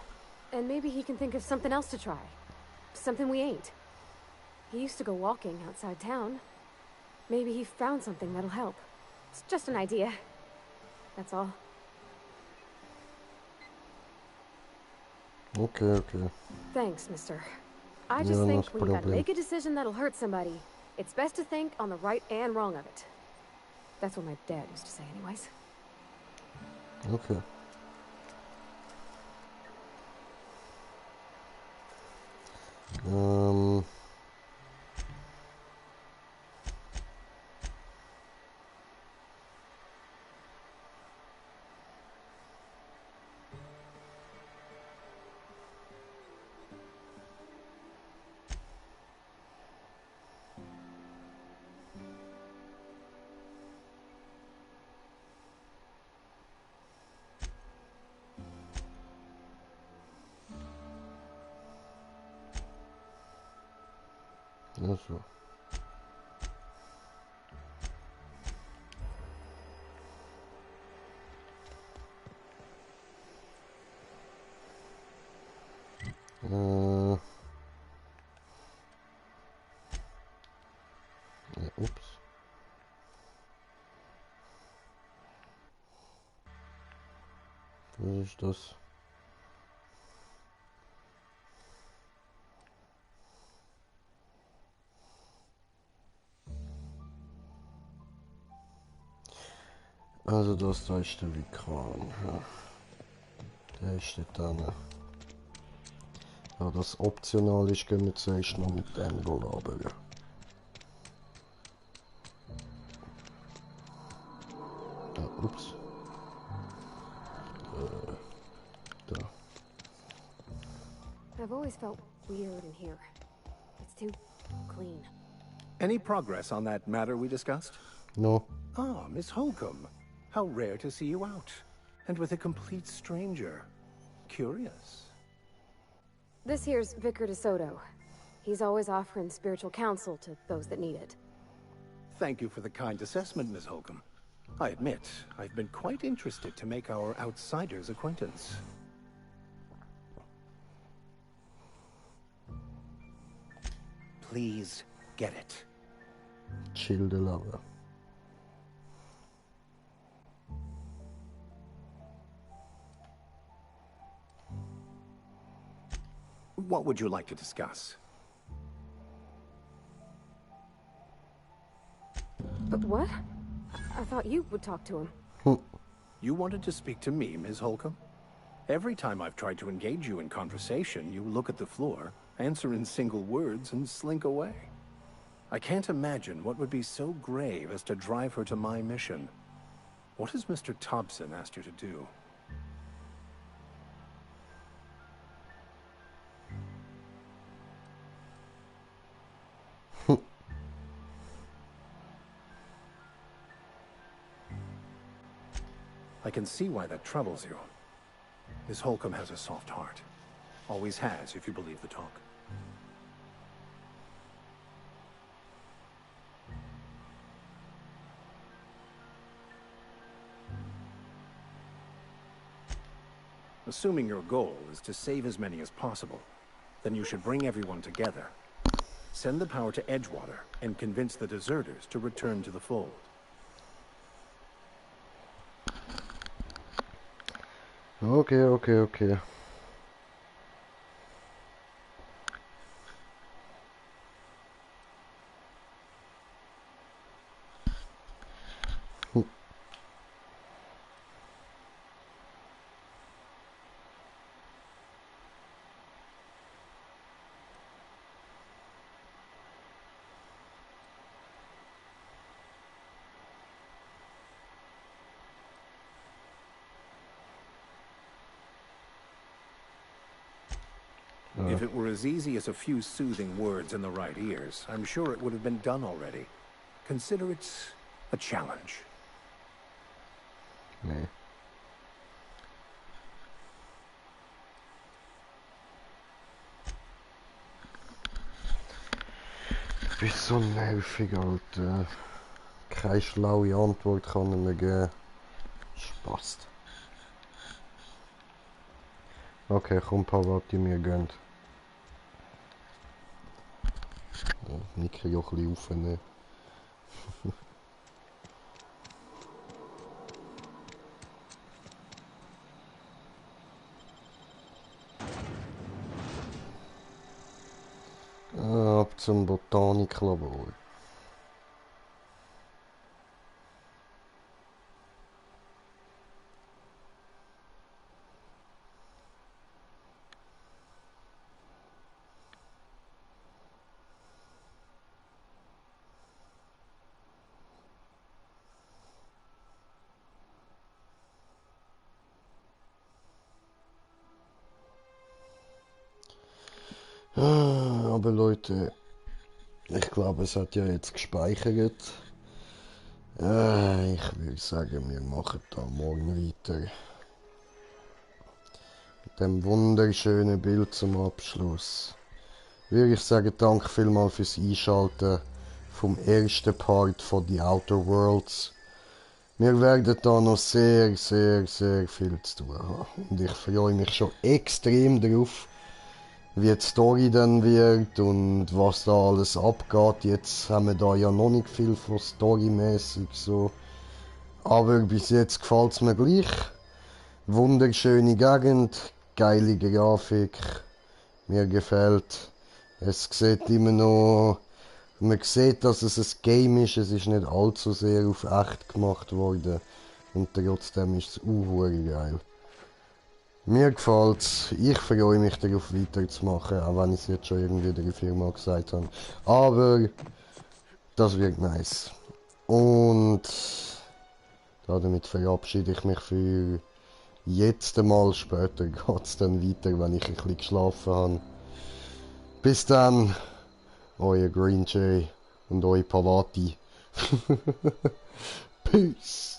And maybe he can think of something else to try. Something we ain't. He used to go walking outside town. Maybe he found something that'll help. It's just an idea. That's all. Okay. Thanks, mister. I just think when you gotta make a decision that'll hurt somebody, it's best to think on the right and wrong of it. That's what my dad used to say anyways. Okay. Also. Ja, ups. Was ist das? Also das da ist der Willkommen. Ja. Der ist dort drin. Ja, das optional ist, gehen wir zuerst noch mit dem labern. Ja, ups. Da. I've always felt weird in here. It's too clean. Any progress on that matter we discussed? No. Ah, Miss Holcomb. How rare to see you out. And with a complete stranger. Curious. This here's Vicar DeSoto. He's always offering spiritual counsel to those that need it. Thank you for the kind assessment, Miss Holcomb. I admit, I've been quite interested to make our outsider's acquaintance. Please get it. Chill the lover. What would you like to discuss? But what? I thought you would talk to him. You wanted to speak to me, Ms. Holcomb? Every time I've tried to engage you in conversation, you look at the floor, answer in single words, and slink away. I can't imagine what would be so grave as to drive her to my mission. What has Mr. Thompson asked her to do? I can see why that troubles you. Miss Holcomb has a soft heart. Always has, if you believe the talk. Assuming your goal is to save as many as possible, then you should bring everyone together. Send the power to Edgewater and convince the deserters to return to the fold. Okay. If it were as easy as a few soothing words in the right ears, I'm sure it would have been done already. Consider it a challenge. Nee. Du bist so nervig, Alter. Keine schlaue Antwort kann er mir geben. Spaß. Okay, komm, Papa, die mir gönnt. Ich kriege auch ein bisschen aufnehmen. Ab zum Botaniklabor. Aber Leute, ich glaube, es hat ja jetzt gespeichert. Ich würde sagen, wir machen da morgen weiter. Mit dem wunderschönen Bild zum Abschluss. würde ich sagen, danke vielmals fürs Einschalten vom ersten Part von The Outer Worlds. Wir werden da noch sehr, sehr, sehr viel zu tun haben. Und ich freue mich schon extrem drauf, wie die Story dann wird und was da alles abgeht. Jetzt haben wir da ja noch nicht viel von storymäßig so. Aber bis jetzt gefällt es mir gleich. Wunderschöne Gegend, geile Grafik. Mir gefällt. Es sieht immer noch... Man sieht, dass es ein Game ist, es ist nicht allzu sehr auf echt gemacht worden. Und trotzdem ist es geil. Mir gefällt's. Ich freue mich darauf weiterzumachen, auch wenn ich es jetzt schon irgendwie 3-4 Mal gesagt habe. Aber das wird nice. Und damit verabschiede ich mich für jetzt einmal. Später geht's dann weiter, wenn ich ein bisschen geschlafen habe. Bis dann. Euer Green Jay und euer Pavati. Peace.